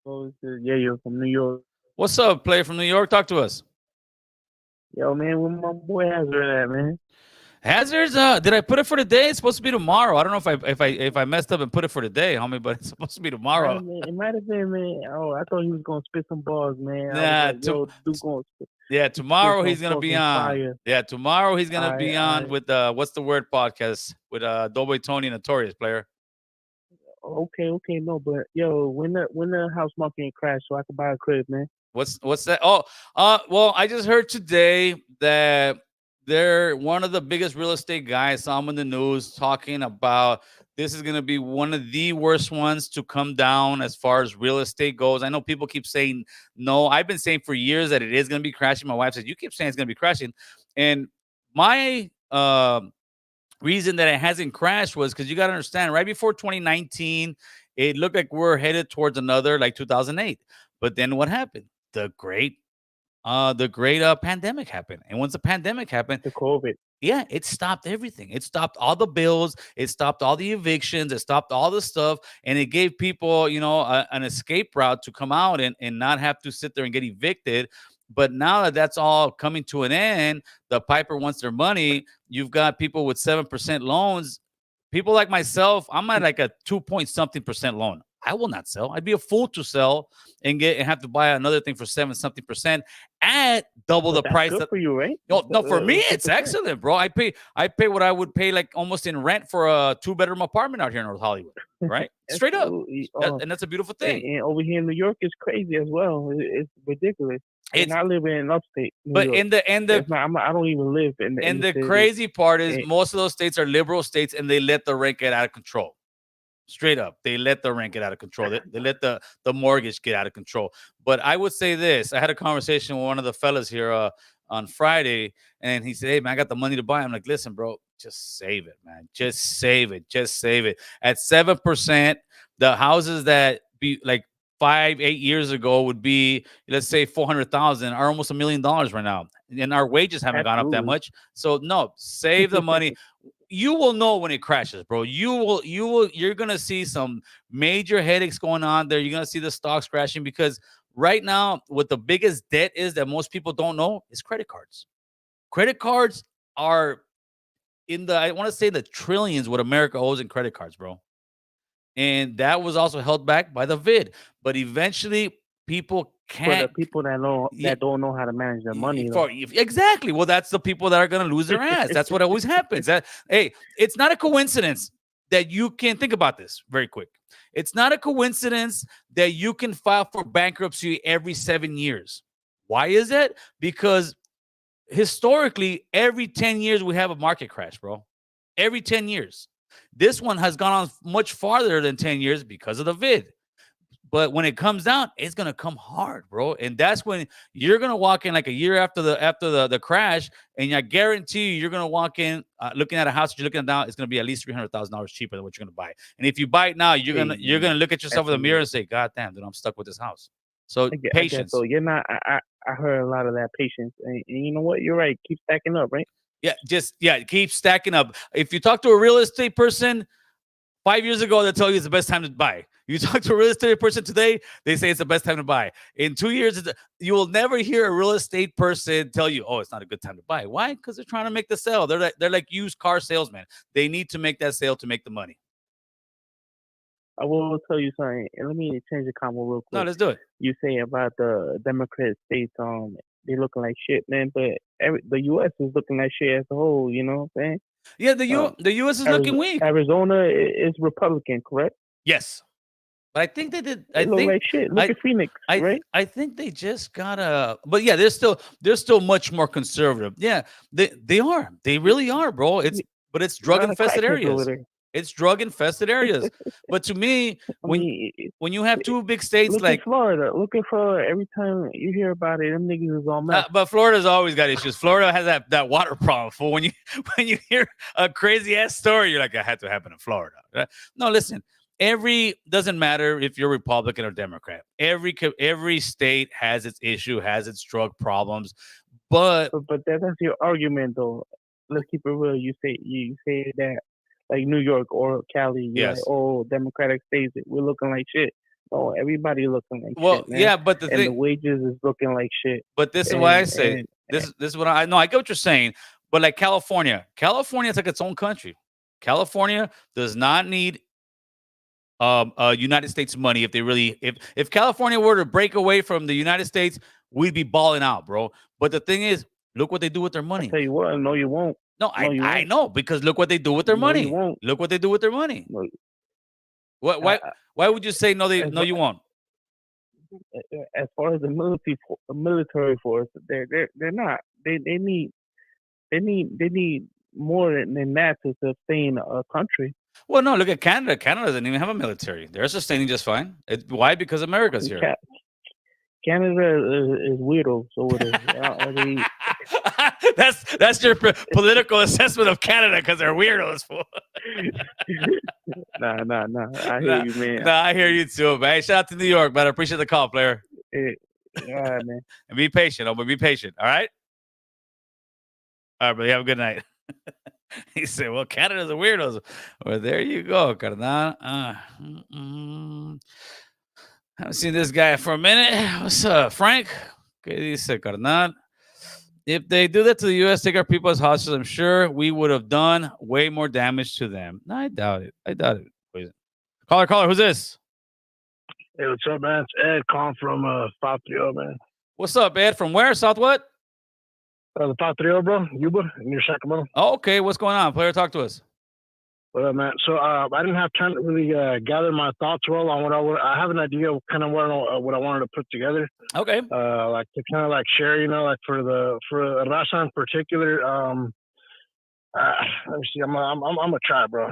[SPEAKER 5] Oh, yeah, you're from New York.
[SPEAKER 2] What's up, player from New York? Talk to us.
[SPEAKER 5] Yo, man, where my boy Hazard at, man?
[SPEAKER 2] Hazard's did I put it for today? It's supposed to be tomorrow. I don't know if I messed up and put it for today, homie, but it's supposed to be tomorrow.
[SPEAKER 5] It might have been, man. Oh, I thought he was gonna spit some bars, man.
[SPEAKER 2] Nah, tomorrow he's gonna be on. Fire. Yeah, tomorrow he's gonna be on with What's the Word podcast with Doughboy Tony Notorious, player.
[SPEAKER 5] Okay, no, but yo, when the house market crash so I can buy a crib, man.
[SPEAKER 2] What's that? Oh, well, I just heard today that they're one of the biggest real estate guys. Saw him in the news talking about this is going to be one of the worst ones to come down as far as real estate goes. I know people keep saying no. I've been saying for years that it is going to be crashing. My wife says, you keep saying it's going to be crashing. And my reason that it hasn't crashed was because you got to understand, right before 2019, it looked like we're headed towards another like 2008. But then what happened? The great pandemic happened. And once the pandemic happened,
[SPEAKER 5] the COVID,
[SPEAKER 2] yeah, it stopped everything. It stopped all the bills. It stopped all the evictions. It stopped all the stuff. And it gave people, an escape route to come out and not have to sit there and get evicted. But now that that's all coming to an end, the piper wants their money. You've got people with 7% loans. People like myself, I'm at like a 2-point-something% loan. I will not sell. I'd be a fool to sell and have to buy another thing for 7-something% at double the price.
[SPEAKER 5] Good for you, right?
[SPEAKER 2] No, for me, it's excellent, bro. I pay what I would pay like almost in rent for a 2-bedroom apartment out here in North Hollywood, right? Straight up. And that's a beautiful thing.
[SPEAKER 5] And over here in New York, it's crazy as well. It's ridiculous. And I live in upstate New
[SPEAKER 2] but
[SPEAKER 5] York. I don't even live in the.
[SPEAKER 2] And the crazy part is most of those states are liberal states, and they let the rent get out of control. Straight up, they let the rent get out of control. They let the mortgage get out of control. But I would say this: I had a conversation with one of the fellas here on Friday, and he said, "Hey, man, I got the money to buy." I'm like, "Listen, bro, just save it, man. Just save it. At 7%, the houses that be like 5-8 years ago would be, let's say, 400,000 are almost $1 million right now, and our wages haven't gone up that much. So no, save the money." You will know when it crashes, bro. You're gonna see some major headaches going on there. You're gonna see the stocks crashing because right now, what the biggest debt is that most people don't know is credit cards. Credit cards are I want to say the trillions what America owes in credit cards, bro. And that was also held back by the vid. But eventually, people can't.
[SPEAKER 5] For the people that don't know how to manage their money.
[SPEAKER 2] Exactly. Well, that's the people that are going to lose their ass. That's what always happens. Hey, it's not a coincidence that you can think about this very quick. It's not a coincidence that you can file for bankruptcy every 7 years. Why is it? Because historically, every 10 years we have a market crash, bro. Every 10 years. This one has gone on much farther than 10 years because of the vid. But when it comes down, it's gonna come hard, bro. And that's when you're gonna walk in like a year after the crash, and I guarantee you're gonna walk in looking at a house that you're looking at now. It's gonna be at least $300,000 cheaper than what you're gonna buy. And if you buy it now, you're gonna look at yourself in the mirror and say, "God damn, dude, I'm stuck with this house." So patience.
[SPEAKER 5] So you're not. I heard a lot of that patience, and you know what? You're right. Keep stacking up, right?
[SPEAKER 2] Yeah, keep stacking up. If you talk to a real estate person 5 years ago, they'll tell you it's the best time to buy. You talk to a real estate person today, they say it's the best time to buy. In 2 years, you will never hear a real estate person tell you, "Oh, it's not a good time to buy." Why? Because they're trying to make the sale. They're like used car salesmen. They need to make that sale to make the money.
[SPEAKER 5] I will tell you something, and let me change the combo real quick.
[SPEAKER 2] No, let's do it.
[SPEAKER 5] You say about the Democrat states, they looking like shit, man. But the U.S. is looking like shit as a whole. You know what I'm saying?
[SPEAKER 2] Yeah, the U.S. is looking weak.
[SPEAKER 5] Arizona is Republican, correct?
[SPEAKER 2] Yes. But I think they did.
[SPEAKER 5] They look like shit. Look at Phoenix, right?
[SPEAKER 2] I think they just got but yeah, they're still much more conservative. Yeah, they are. They really are, bro. It's drug infested areas. It's drug infested areas. But to me, when you have two big states
[SPEAKER 5] look
[SPEAKER 2] like
[SPEAKER 5] at Florida, every time you hear about it, them niggas is all mess.
[SPEAKER 2] but Florida's always got issues. Florida has that water problem. For when you hear a crazy ass story, you're like, it had to happen in Florida. Right? No, listen. Doesn't matter if you're Republican or Democrat. Every state has its issue, has its drug problems, but
[SPEAKER 5] that's your argument though. Let's keep it real. You say that like New York or Cali,
[SPEAKER 2] yes.
[SPEAKER 5] Like, oh, Democratic states, we're looking like shit. Oh, everybody looking like shit, man.
[SPEAKER 2] Yeah, but
[SPEAKER 5] the wages is looking like shit.
[SPEAKER 2] But this is why I say this is what I know. I get what you're saying, but like California is like its own country. California does not need United States money. If California were to break away from the United States, we'd be balling out, bro. But the thing is, look what they do with their money.
[SPEAKER 5] I'll tell you what, no, you won't.
[SPEAKER 2] No, I know, because look what they do with their money.
[SPEAKER 5] You won't.
[SPEAKER 2] Look what they do with their money.
[SPEAKER 5] No.
[SPEAKER 2] Why would you say no? No, you won't.
[SPEAKER 5] As far as the military force, they're not. They need more than that to sustain a country.
[SPEAKER 2] Well, no, look at Canada. Canada doesn't even have a military. They're sustaining just fine. Why? Because America's here.
[SPEAKER 5] Canada is weirdo. So it is.
[SPEAKER 2] That's your political assessment of Canada, because they're weirdos.
[SPEAKER 5] Nah. I hear you, man.
[SPEAKER 2] Nah, I hear you too, man. Shout out to New York, man. I appreciate the call, player.
[SPEAKER 5] All right, man.
[SPEAKER 2] And be patient, but be patient. All right. All right, brother. Have a good night. He said, "Well, Canada's a weirdos." Well, there you go, Carnal. Haven't seen this guy for a minute. What's up, Frank? ¿Qué dice, Carnal? If they do that to the U.S., take our people as hostages, I'm sure we would have done way more damage to them. No, I doubt it. Caller, who's this?
[SPEAKER 4] Hey, what's up, man? It's Ed calling from South Rio, man.
[SPEAKER 2] What's up, Ed? From where? South what?
[SPEAKER 4] The South Rio, bro. Yuba, near Sacramento.
[SPEAKER 2] Oh, okay. What's going on? Player, talk to us.
[SPEAKER 4] Well, man. So I didn't have time to really gather my thoughts well on I have an idea of kind of what I wanted to put together.
[SPEAKER 2] Okay.
[SPEAKER 4] Like to kind of like share, like for Raza in particular. Let me see. I'm gonna try, bro.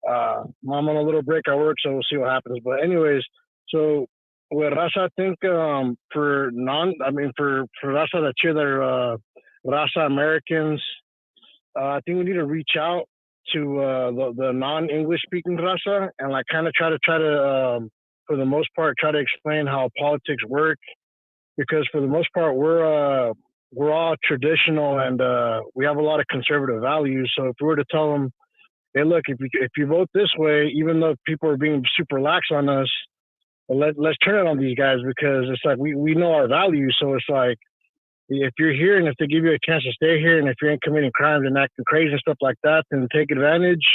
[SPEAKER 4] I'm on a little break at work, so we'll see what happens. But anyways, so with Raza, I think for Raza that here, they're Raza Americans. I think we need to reach out to the non-English speaking Raza and like kind of try to for the most part try to explain how politics work, because for the most part we're all traditional and we have a lot of conservative values. So if we were to tell them, hey, look, if you vote this way, even though people are being super lax on us, let's turn it on these guys, because it's like we know our values. So it's like, if you're here and if they give you a chance to stay here, and if you ain't committing crimes and acting crazy and stuff like that, then take advantage,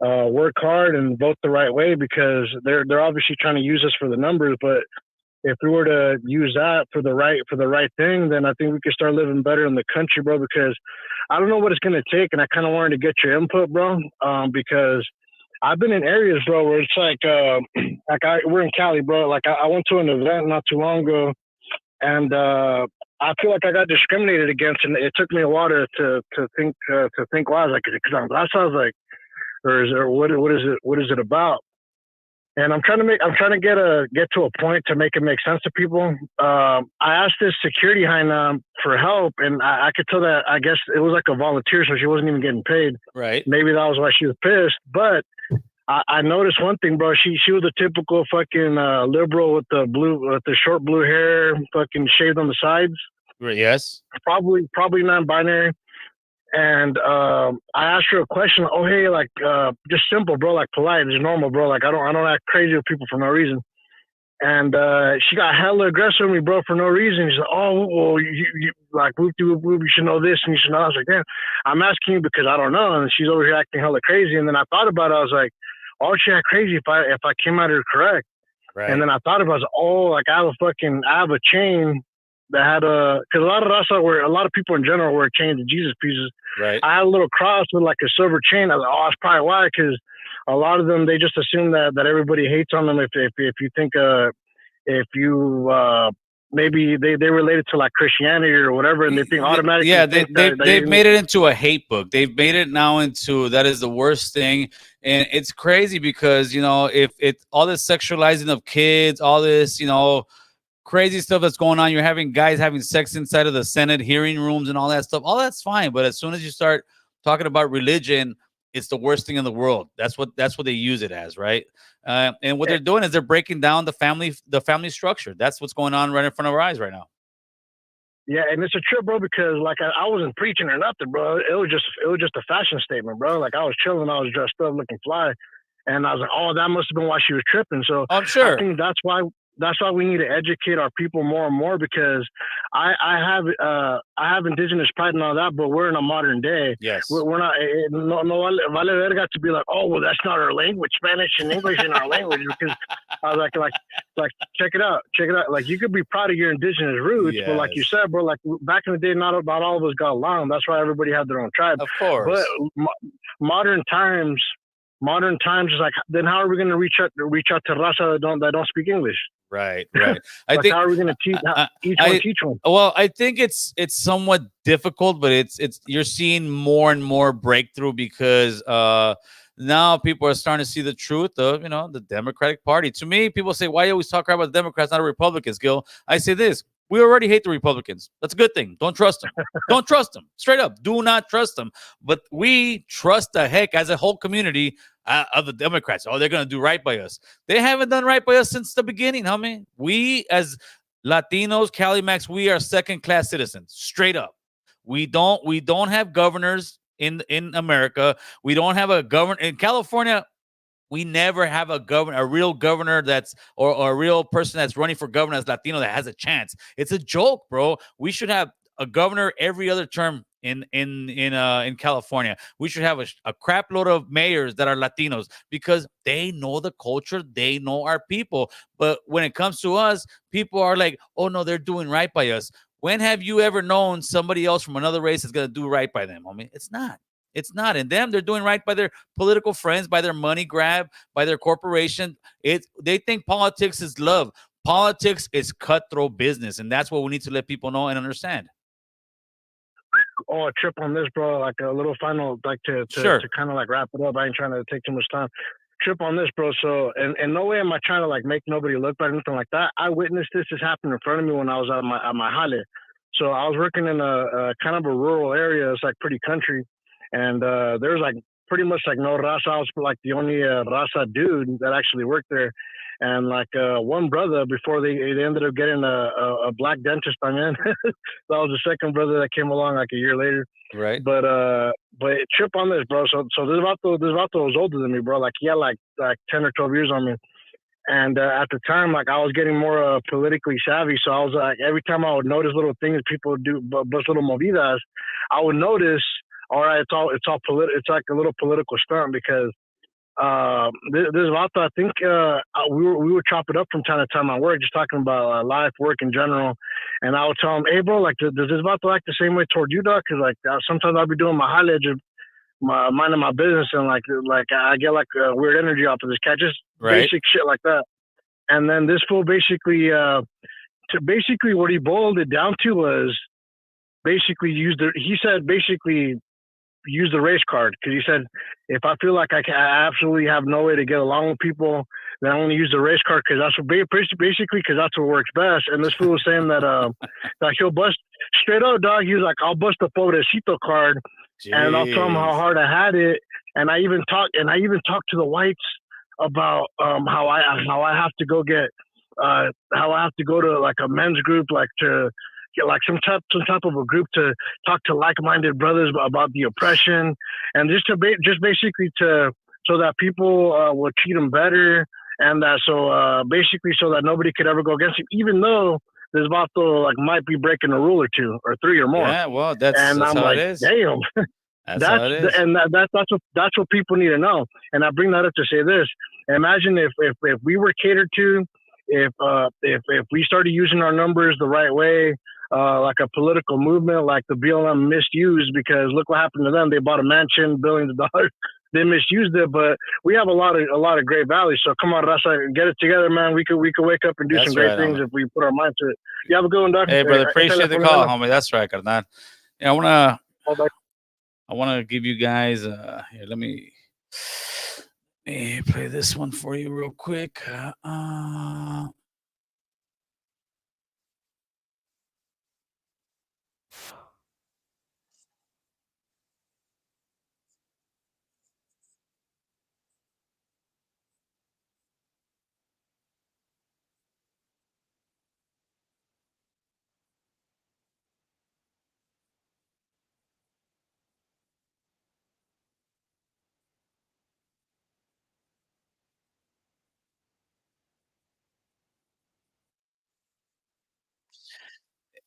[SPEAKER 4] work hard and vote the right way, because they're obviously trying to use us for the numbers. But if we were to use that for the right thing, then I think we could start living better in the country, bro. Because I don't know what it's gonna take, and I kind of wanted to get your input, bro, because I've been in areas, bro, where it's like we're in Cali, bro. Like I went to an event not too long ago, and I feel like I got discriminated against, and it took me a while to think why. I was like, because I was like, or what is it about? And I'm trying to get to a point to make it make sense to people. I asked this security hyena for help, and I could tell that I guess it was like a volunteer, so she wasn't even getting paid.
[SPEAKER 2] Right.
[SPEAKER 4] Maybe that was why she was pissed. But I noticed one thing, bro. She was a typical fucking liberal with the short blue hair, fucking shaved on the sides.
[SPEAKER 2] Yes.
[SPEAKER 4] Probably non-binary. And I asked her a question. Oh, hey, like just simple, bro, like polite, just normal, bro. Like I don't act crazy with people for no reason. And she got hella aggressive with me, bro, for no reason. She's like, oh, well, you like whoop you should know this and you should know. I was like, damn, I'm asking you because I don't know. And she's over here acting hella crazy. And then I thought about it. I was like, oh, she act crazy if I came at her correct.
[SPEAKER 2] Right.
[SPEAKER 4] And then I thought about it. Oh, like I have a chain that had because a lot of people in general wear chains of Jesus pieces.
[SPEAKER 2] Right.
[SPEAKER 4] I had a little cross with like a silver chain. I was like, oh, that's probably why, because a lot of them, they just assume that everybody hates on them if you think if you maybe they related to like Christianity or whatever, and they think automatically.
[SPEAKER 2] Yeah, they've made it into a hate book. They've made it now into that is the worst thing, and it's crazy because if it's all this sexualizing of kids, all this crazy stuff that's going on. You're having guys having sex inside of the Senate hearing rooms and all that stuff. All that's fine, but as soon as you start talking about religion, it's the worst thing in the world. That's what they use it as, right? And what they're doing is they're breaking down the family structure. That's what's going on right in front of our eyes right now.
[SPEAKER 4] Yeah, and it's a trip, bro, because like I wasn't preaching or nothing, bro. It was just a fashion statement, bro. Like I was chilling, I was dressed up, looking fly, and I was like, oh, that must have been why she was tripping. So
[SPEAKER 2] I'm sure.
[SPEAKER 4] I think that's why we need to educate our people more and more, because I have indigenous pride and all that, but we're in a modern day.
[SPEAKER 2] Yes.
[SPEAKER 4] We're not no vale verga to be like, oh, well, that's not our language. Spanish and English in our language. Because I was like check it out. Like you could be proud of your indigenous roots,
[SPEAKER 2] yes.
[SPEAKER 4] but like you said, bro, like back in the day, not all of us got along. That's why everybody had their own tribe.
[SPEAKER 2] Of course.
[SPEAKER 4] But modern times is like, then how are we going to reach out to raza that don't speak English?
[SPEAKER 2] Right.
[SPEAKER 4] I think how are we going to teach teach one?
[SPEAKER 2] Well, I think it's somewhat difficult, but it's you're seeing more and more breakthrough because now people are starting to see the truth of the Democratic Party. To me, people say, why you always talk about the Democrats, not the Republicans, Gil? I say this. We already hate the Republicans. That's a good thing. Don't trust them. Don't trust them. Straight up. Do not trust them. But we trust the heck as a whole community of the Democrats. Oh, they're going to do right by us. They haven't done right by us since the beginning, homie. We as Latinos, Calimax, we are second-class citizens. Straight up. We don't have governors in America. We don't have a governor in California. We never have a real governor that's or a real person that's running for governor as Latino that has a chance. It's a joke, bro. We should have a governor every other term in California. We should have a crap load of mayors that are Latinos because they know the culture, they know our people. But when it comes to us, people are like, oh no, they're doing right by us. When have you ever known somebody else from another race is going to do right by them? I mean, it's not. It's not. And they're doing right by their political friends, by their money grab, by their corporation. They think politics is love. Politics is cutthroat business. And that's what we need to let people know and understand.
[SPEAKER 4] Oh, a trip on this, bro. Like a little final, like to kind of like wrap it up. I ain't trying to take too much time. Trip on this, bro. So, and no way am I trying to like make nobody look bad or anything like that. I witnessed this happen in front of me when I was at my jale. So I was working in a kind of a rural area. It's like pretty country. And there's like pretty much like no raza. I was like the only raza dude that actually worked there. And like one brother, before they ended up getting a black dentist by man. That was the second brother that came along like a year later.
[SPEAKER 2] Right.
[SPEAKER 4] But trip on this, bro. So this vato was older than me, bro. Like he had like 10 or 12 years on me. And at the time, like I was getting more politically savvy. So I was like, every time I would notice little things people do, but little movidas, I would notice, all right, it's like a little political stunt because this vato, I think we would chop it up from time to time at work, just talking about life, work in general. And I would tell him, hey, bro, like, does this vato act the same way toward you, dog? Because like sometimes I'll be doing my highlights, minding my business, and like I get like weird energy off of this cat, just basic shit like that. And then this fool basically what he boiled it down to was basically he said basically use the race card because he said if I feel like I absolutely have no way to get along with people, then I'm going to use the race card because that's what basically because that's what works best. And this fool was saying that that he'll bust straight up, dog. He was like, I'll bust the pobrecito card, and I'll tell him how hard I had it. And I even talked to the whites about how I have to go get how I have to go to like a men's group, like to get like some type of a group to talk to like-minded brothers about the oppression, and just basically to so that people will treat them better, and that basically so that nobody could ever go against him, even though this vato like might be breaking a rule or two or three or more.
[SPEAKER 2] Yeah, well, that's
[SPEAKER 4] I'm
[SPEAKER 2] how
[SPEAKER 4] like,
[SPEAKER 2] it is.
[SPEAKER 4] damn.
[SPEAKER 2] That's how it is.
[SPEAKER 4] And that's what people need to know. And I bring that up to say this: imagine if we were catered to, if we started using our numbers the right way, like a political movement, like the BLM misused, because look what happened to them. They bought a mansion, billions of dollars. They misused it, but we have a lot of great values. So come on, Rasa, get it together, man. We could wake up and do some great things if we put our mind to it. You have a good one, Doc.
[SPEAKER 2] Hey, brother, appreciate the call, homie. That's right, carnal. Yeah, I wanna give you guys. Here, let me play this one for you real quick.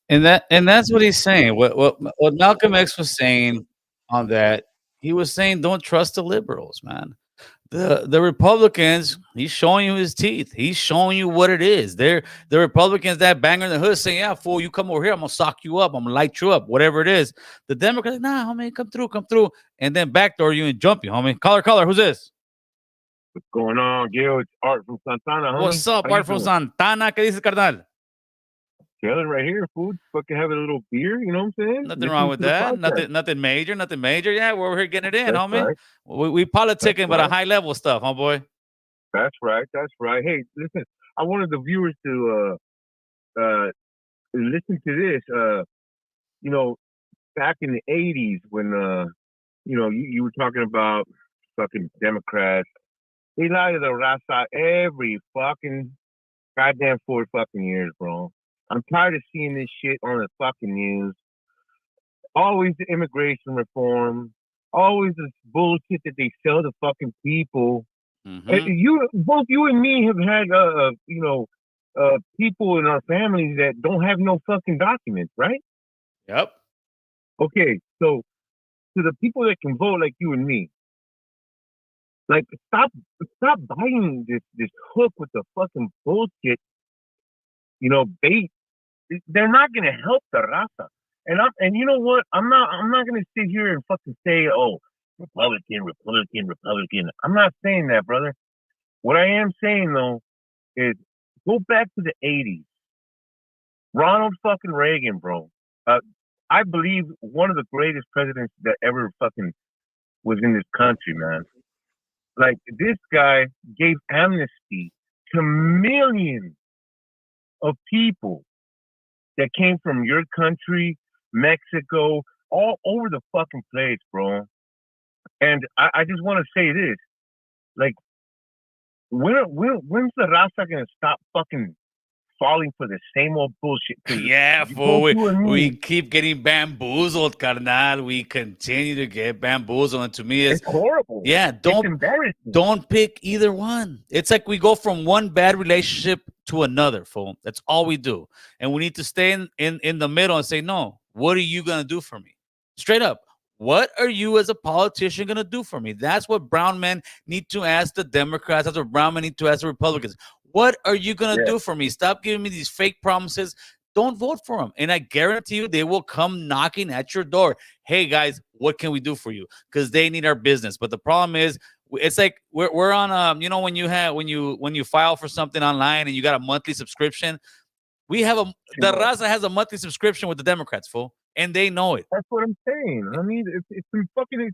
[SPEAKER 2] And that's what he's saying. What Malcolm X was saying on that, he was saying, don't trust the liberals, man. The Republicans, he's showing you his teeth. He's showing you what it is. They're the Republicans that banger in the hood saying, yeah, fool, you come over here, I'm gonna sock you up, I'm gonna light you up, whatever it is. The Democrats, nah, homie, come through, and then backdoor you and jump you, homie. Caller, who's this?
[SPEAKER 6] What's going on, Gil? It's Art from Santana, homie.
[SPEAKER 2] What's up, Art from Santana? ¿Qué dices, carnal?
[SPEAKER 6] Chilling right here, food. Fucking having a little beer, you know what I'm saying?
[SPEAKER 2] Nothing wrong with that. Nothing major. Yeah, we're over here getting it in,
[SPEAKER 6] That's
[SPEAKER 2] homie.
[SPEAKER 6] Right.
[SPEAKER 2] We politicking, but a high level stuff, homeboy.
[SPEAKER 6] That's right. Hey, listen, I wanted the viewers to listen to this. You know, back in the 80s when you know, you were talking about fucking Democrats. They lie to the raza every fucking goddamn 4 fucking years, bro. I'm tired of seeing this shit on the fucking news. Always the immigration reform. Always this bullshit that they sell to fucking people.
[SPEAKER 2] Mm-hmm.
[SPEAKER 6] Both you and me have had, you know, people in our families that don't have no fucking documents, right?
[SPEAKER 2] Yep.
[SPEAKER 6] Okay, so to the people that can vote like you and me, like stop biting this hook with the fucking bullshit. You know, they're not gonna help the raza. And you know what? I'm not gonna sit here and fucking say, oh, Republican. I'm not saying that, brother. What I am saying though is go back to the 80s. Ronald fucking Reagan, bro. I believe one of the greatest presidents that ever fucking was in this country, man. Like this guy gave amnesty to millions of people that came from your country, Mexico, all over the fucking place, bro. And I just want to say this, like, when's the raza gonna stop fucking falling for the same old bullshit?
[SPEAKER 2] Yeah, fool. We keep getting bamboozled, carnal. We continue to get bamboozled, and to me,
[SPEAKER 6] it's horrible.
[SPEAKER 2] Yeah, don't pick either one. It's like we go from one bad relationship to another, fool. That's all we do, and we need to stay in the middle and say, no, what are you gonna do for me? Straight up. What are you as a politician going to do for me? That's what brown men need to ask the Democrats. That's what brown men need to ask the Republicans. What are you going to do for me? Stop giving me these fake promises. Don't vote for them. And I guarantee you they will come knocking at your door. Hey, guys, what can we do for you? Because they need our business. But the problem is, it's like we're on, you know, when you file for something online and you got a monthly subscription, the Raza has a monthly subscription with the Democrats, fool. and they know it.
[SPEAKER 6] That's what I'm saying. I mean, it's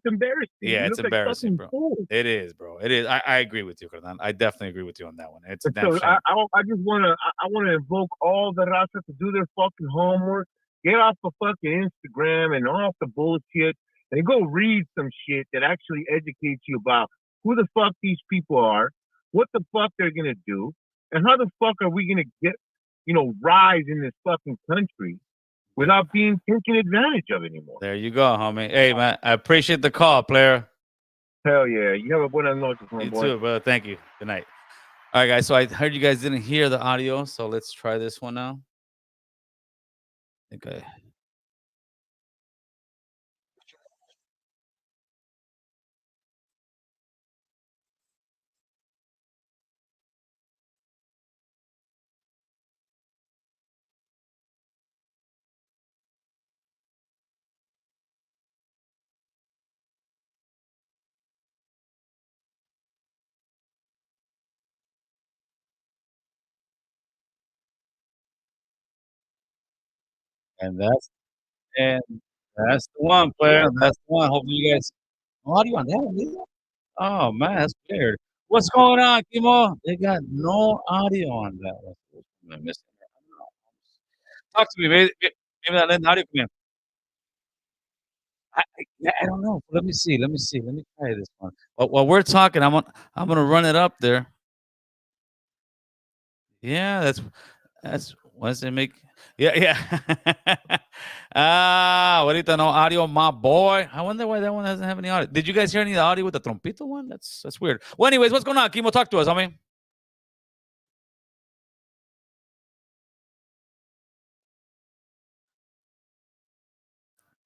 [SPEAKER 6] embarrassing.
[SPEAKER 2] Yeah,
[SPEAKER 6] You
[SPEAKER 2] it's
[SPEAKER 6] look like
[SPEAKER 2] embarrassing,
[SPEAKER 6] fucking
[SPEAKER 2] bro.
[SPEAKER 6] fools.
[SPEAKER 2] It is, bro. It is. I agree with you, Cardan. I definitely agree with you on that one. It's a damn
[SPEAKER 6] So
[SPEAKER 2] shame.
[SPEAKER 6] I just wanna invoke all the raza to do their fucking homework, get off the fucking Instagram and off the bullshit, and go read some shit that actually educates you about who the fuck these people are, what the fuck they're gonna do, and how the fuck are we gonna get, rise in this fucking country without being taken advantage of anymore.
[SPEAKER 2] There you go, homie. Hey, man, I appreciate the call, player.
[SPEAKER 6] Hell yeah. You have a buenas noches, my
[SPEAKER 2] You
[SPEAKER 6] boy.
[SPEAKER 2] too, brother. Thank you. Good night. All right, guys. So I heard you guys didn't hear the audio, so let's try this one now. Okay. And that's the one, player. That's the one. Hopefully you guys audio on that one, is it? Oh man, that's weird. What's going on, Kimo? They got no audio on that one. I'm missing it. I don't know. Talk to me. Maybe that let the audio come in. Yeah, I don't know. Let me see. Let me see. Let me try this one. While we're talking, I'm gonna run it up there. Yeah, that's what does it make? Yeah, yeah. Ahorita no audio, my boy. I wonder why that one doesn't have any audio. Did you guys hear any of the audio with the trompito one? That's weird. Well, anyways, what's going on? Kimo, talk to us, homie.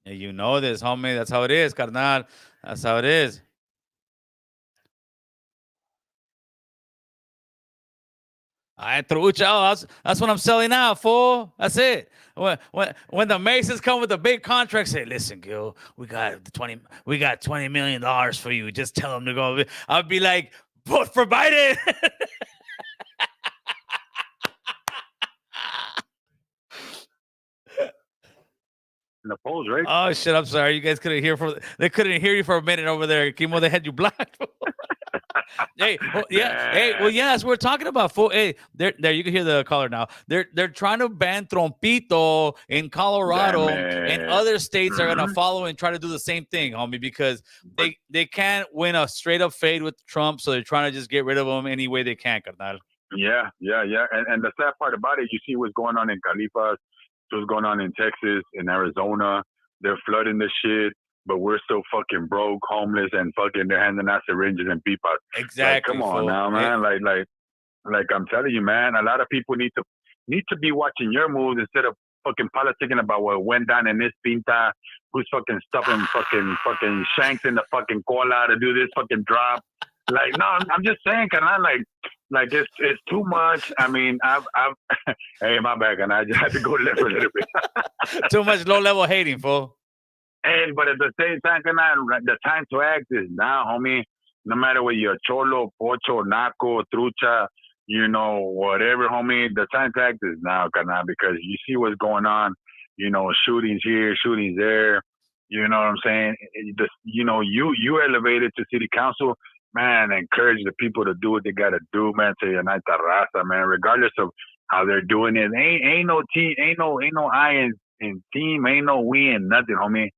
[SPEAKER 2] Yeah, you know this, homie. That's how it is, carnal. That's how it is. I trucha. That's what I'm selling now, fool. That's it. When the Masons come with the big contract, say, listen, Gil, we got $20 million for you. Just tell them to go. I'll be like, vote for Biden.
[SPEAKER 3] In the polls, right?
[SPEAKER 2] Oh shit! I'm sorry. You guys couldn't hear they couldn't hear you for a minute over there, Kimo. They had you blocked. Hey, well, yeah. Hey, well, yes, we're talking about fool. Hey, there. You can hear the caller now. They're trying to ban trompito in Colorado, and other states are gonna follow and try to do the same thing, homie, because they can't win a straight up fade with Trump, so they're trying to just get rid of him any way they can, carnal.
[SPEAKER 3] Yeah. And the sad part about it, you see what's going on in Califas, what's going on in Texas, in Arizona. They're flooding the shit, but we're still fucking broke, homeless, and fucking they're handing out syringes and peepods.
[SPEAKER 2] Exactly.
[SPEAKER 3] Like, come on now, man. Like I'm telling you, man. A lot of people need to be watching your moves instead of fucking politicking about what went down in this pinta, who's fucking stuffing fucking shanks in the fucking cola to do this fucking drop. Like, no, I'm just saying, can I like it's too much. I mean, I've hey, my bad, and I just had to go live a little bit.
[SPEAKER 2] Too much low level hating, fool.
[SPEAKER 3] And but at the same time, the time to act is now, homie. No matter what you're cholo, pocho, naco, trucha, whatever, homie. The time to act is now, carnal, because you see what's going on. Shootings here, shootings there. You know what I'm saying? You elevated to city council, man. Encourage the people to do what they gotta do, man. To unite the raza, man. Regardless of how they're doing it, ain't no team, ain't no I in team, ain't no we in nothing, homie.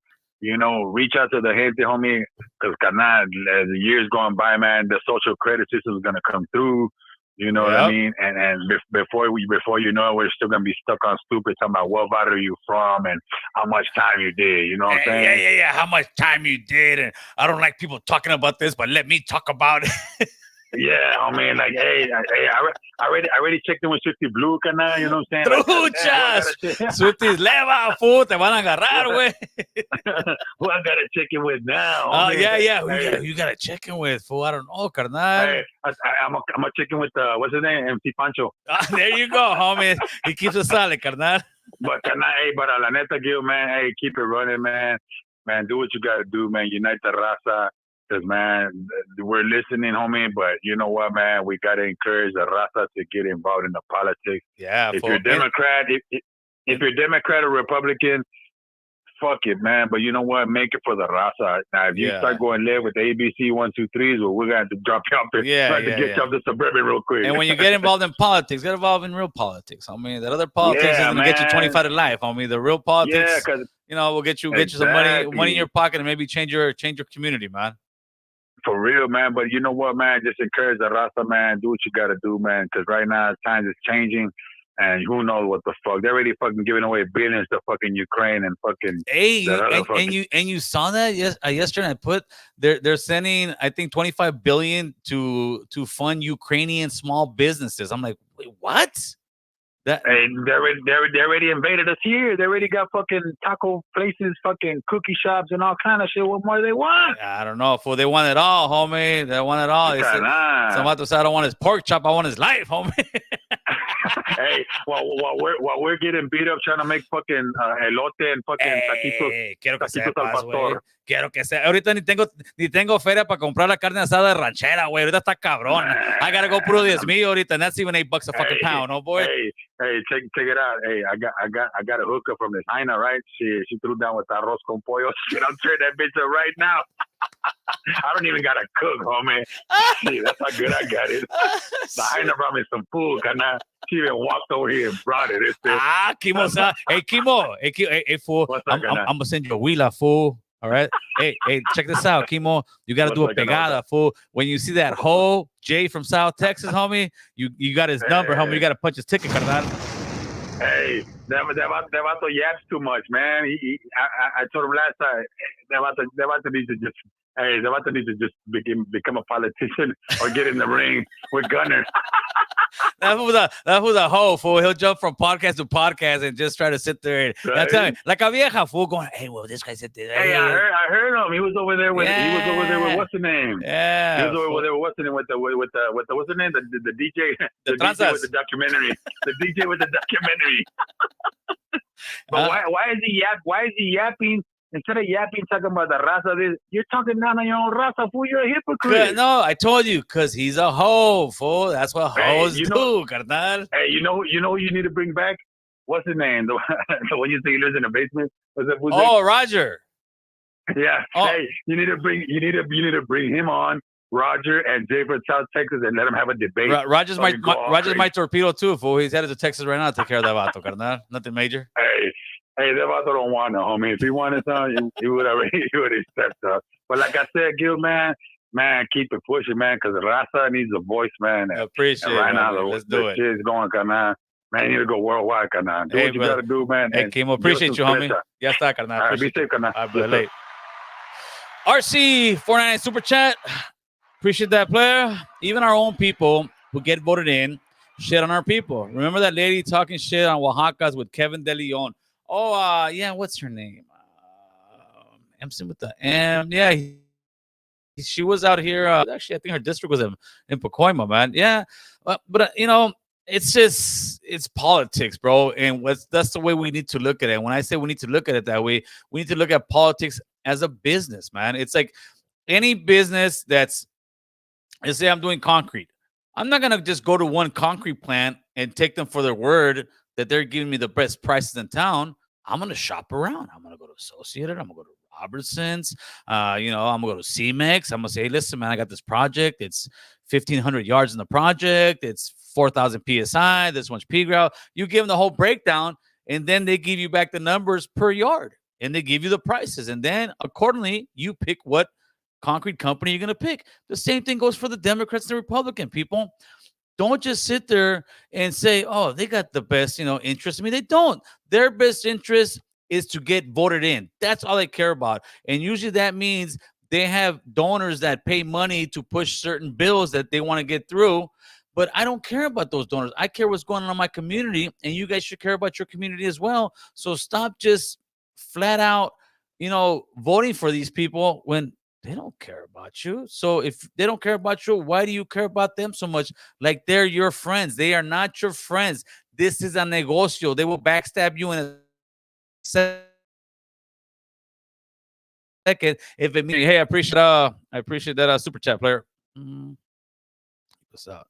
[SPEAKER 3] Reach out to the gente, homie, because as the years going by, man, the social credit system is gonna come through. You know what I mean? And before you know it, we're still gonna be stuck on stupid talking about what bar are you from and how much time you did. You know what I'm saying?
[SPEAKER 2] Yeah. How much time you did, and I don't like people talking about this, but let me talk about it.
[SPEAKER 3] Yeah, I mean, like, hey, I already checked in with Swifty Blue, canal, you know what I'm saying?
[SPEAKER 2] Truchas! Swifties, leva, fool, te van a agarrar, güey.
[SPEAKER 3] Who I gotta check in with now?
[SPEAKER 2] Oh, yeah. Who you gotta check in with, fool? I don't know, carnal.
[SPEAKER 3] Hey, I'm gonna check in with, what's his name? MC Pancho.
[SPEAKER 2] There you go, homie. He keeps us solid, carnal.
[SPEAKER 3] But, la neta, Gil, man, hey, keep it running, man. Man, do what you gotta do, man. Unite the raza. Because, man, we're listening, homie, but you know what, man? We got to encourage the raza to get involved in the politics.
[SPEAKER 2] Yeah.
[SPEAKER 3] If you're Democrat, if you're Democrat or Republican,
[SPEAKER 7] fuck it, man. But you know what? Make it for the raza. Now, if you
[SPEAKER 2] Yeah.
[SPEAKER 7] start going live with the ABC 1, 2, 3s, well, we're gonna have to drop you off there.
[SPEAKER 2] Yeah,
[SPEAKER 7] We're gonna have to get you off the suburban real quick.
[SPEAKER 2] And when you get involved in politics, get involved in real politics. I mean, that other politics
[SPEAKER 7] Yeah,
[SPEAKER 2] is gonna get you
[SPEAKER 7] man.
[SPEAKER 2] 25 to life. I mean, the real politics,
[SPEAKER 7] Yeah, because
[SPEAKER 2] you know, will get you some money in
[SPEAKER 7] Exactly.
[SPEAKER 2] your pocket and maybe change your community, man.
[SPEAKER 7] for real, man. But you know what, man? Just encourage the raza, man. Do what you gotta do, man. Because right now times is changing, and who knows what the fuck? They're already fucking giving away billions to fucking Ukraine and fucking.
[SPEAKER 2] Hey,
[SPEAKER 7] the other
[SPEAKER 2] and
[SPEAKER 7] fucking-
[SPEAKER 2] you saw that yesterday. I put they're sending I think 25 billion to fund Ukrainian small businesses. I'm like, wait, what? That
[SPEAKER 7] Hey, they already invaded us here. They already got fucking taco places, fucking cookie shops, and all kind of shit. What more they want?
[SPEAKER 2] I don't know. Fool, they want it all, homie. They want it all. They said,
[SPEAKER 7] Nah.
[SPEAKER 2] some vato said, I don't want his pork chop. I want his life, homie.
[SPEAKER 7] Hey, while we're getting beat up trying to make fucking elote and fucking taquitos.
[SPEAKER 2] Quiero que
[SPEAKER 7] taquitos al
[SPEAKER 2] sepas, güey.
[SPEAKER 7] pastor.
[SPEAKER 2] Quiero que sea. Ahorita ni tengo feria para comprar la carne asada de ranchera, güey. Ahorita está cabrón. I gotta go puro 10 mil ahorita, and that's even $8 a fucking pound, oh boy.
[SPEAKER 7] Hey, check it out. Hey, I got a hookup from this Jaina, right? She threw down with arroz con pollo. Shit, I'm turning that bitch up right now. I don't even gotta cook, homie. Shit, that's how good I got it. The Jaina brought me some food, carnal. She even walked over here and brought it.
[SPEAKER 2] Kimo, hey, Kimo. Hey, fool.
[SPEAKER 7] What's
[SPEAKER 2] I'm
[SPEAKER 7] up, carnal?
[SPEAKER 2] gonna send you a huila, fool. All right. Hey, check this out, Kimo. You gotta do a
[SPEAKER 7] What's up, carnal?
[SPEAKER 2] pegada, fool. When you see that hoe Jay from South Texas, homie, you got his number, homie. You gotta punch his ticket, carnal.
[SPEAKER 7] Hey, that vato yaps too much, man. I told him last time, that vato needs to just, hey, that vato needs to just become a politician or get in the ring with Gunner.
[SPEAKER 2] That was a hoe, fool. He'll jump from podcast to podcast and just try to sit there and
[SPEAKER 7] Right.
[SPEAKER 2] tell me, like a vieja fool going, hey, well, this guy said that.
[SPEAKER 7] Hey, I heard him. He was over there with what's the name?
[SPEAKER 2] Yeah.
[SPEAKER 7] He was over there with what's the name with the what's the name? The DJ,
[SPEAKER 2] The
[SPEAKER 7] DJ
[SPEAKER 2] tranzas.
[SPEAKER 7] with the documentary. The DJ with the documentary. But why is he yapping? Instead of yapping, talking about the raza, you're talking down on your own raza, fool. You're a hypocrite.
[SPEAKER 2] No, I told you, because he's a hoe, fool. That's what
[SPEAKER 7] Hey,
[SPEAKER 2] hoes
[SPEAKER 7] you
[SPEAKER 2] do,
[SPEAKER 7] know-
[SPEAKER 2] carnal.
[SPEAKER 7] Hey, you know who you need to bring back? What's his name? The one you think lives in the basement? What's that fool's
[SPEAKER 2] Oh, Roger.
[SPEAKER 7] name? Yeah.
[SPEAKER 2] oh.
[SPEAKER 7] Hey, you need to bring him on, Roger and Jay from South Texas, and let him have a debate.
[SPEAKER 2] Roger's my,
[SPEAKER 7] Fucking go all
[SPEAKER 2] Roger's
[SPEAKER 7] crazy.
[SPEAKER 2] my torpedo, too, fool. He's headed to Texas right now to take care of that vato, carnal. Nothing major.
[SPEAKER 7] Hey, that vato don't want no, homie. If he wanted something, he would have stepped up. But like I said, Gil, man, keep it pushing, man, because the raza needs a voice, man.
[SPEAKER 2] I appreciate
[SPEAKER 7] And right
[SPEAKER 2] it,
[SPEAKER 7] now,
[SPEAKER 2] man. Let's do it.
[SPEAKER 7] shit's going, carnal. Man, you need to go worldwide, carnal. Do
[SPEAKER 2] Hey,
[SPEAKER 7] what you
[SPEAKER 2] brother.
[SPEAKER 7] got to do, man.
[SPEAKER 2] Hey,
[SPEAKER 7] and
[SPEAKER 2] Kimo,
[SPEAKER 7] give us
[SPEAKER 2] appreciate
[SPEAKER 7] some
[SPEAKER 2] you, homie.
[SPEAKER 7] flecha.
[SPEAKER 2] Ya está, carnal.
[SPEAKER 7] All right, be
[SPEAKER 2] Appreciate you.
[SPEAKER 7] safe, carnal.
[SPEAKER 2] All right, brother, late. RC 499 Super Chat. Appreciate that, player. Even our own people who get voted in shit on our people. Remember that lady talking shit on Oaxaca's with Kevin De Leon? Oh, yeah, what's her name? Emson with the M. Yeah, she was out here. Actually, I think her district was in Pacoima, man. Yeah, but you know, it's politics, bro. And that's the way we need to look at it. When I say we need to look at it that way, we need to look at politics as a business, man. It's like any business that's, let's say I'm doing concrete. I'm not gonna just go to one concrete plant and take them for their word that they're giving me the best prices in town. I'm gonna shop around. I'm gonna go to Associated. I'm gonna go to Robertson's. I'm gonna go to CMEX. I'm gonna say, hey, listen, man, I got this project. It's 1,500 yards in the project. It's 4,000 psi. This one's pea grout. You give them the whole breakdown, and then they give you back the numbers per yard, and they give you the prices, and then accordingly, you pick what concrete company you're gonna pick. The same thing goes for the Democrats and the Republican people. Don't just sit there and say, oh, they got the best, interest. I mean, they don't. Their best interest is to get voted in. That's all they care about. And usually that means they have donors that pay money to push certain bills that they want to get through. But I don't care about those donors. I care what's going on in my community, and you guys should care about your community as well. So stop just flat out, voting for these people when they don't care about you. So if they don't care about you, why do you care about them so much? Like they're your friends. They are not your friends. This is a negocio. They will backstab you in a second if it means, hey, I appreciate that super chat, player. Keep us out.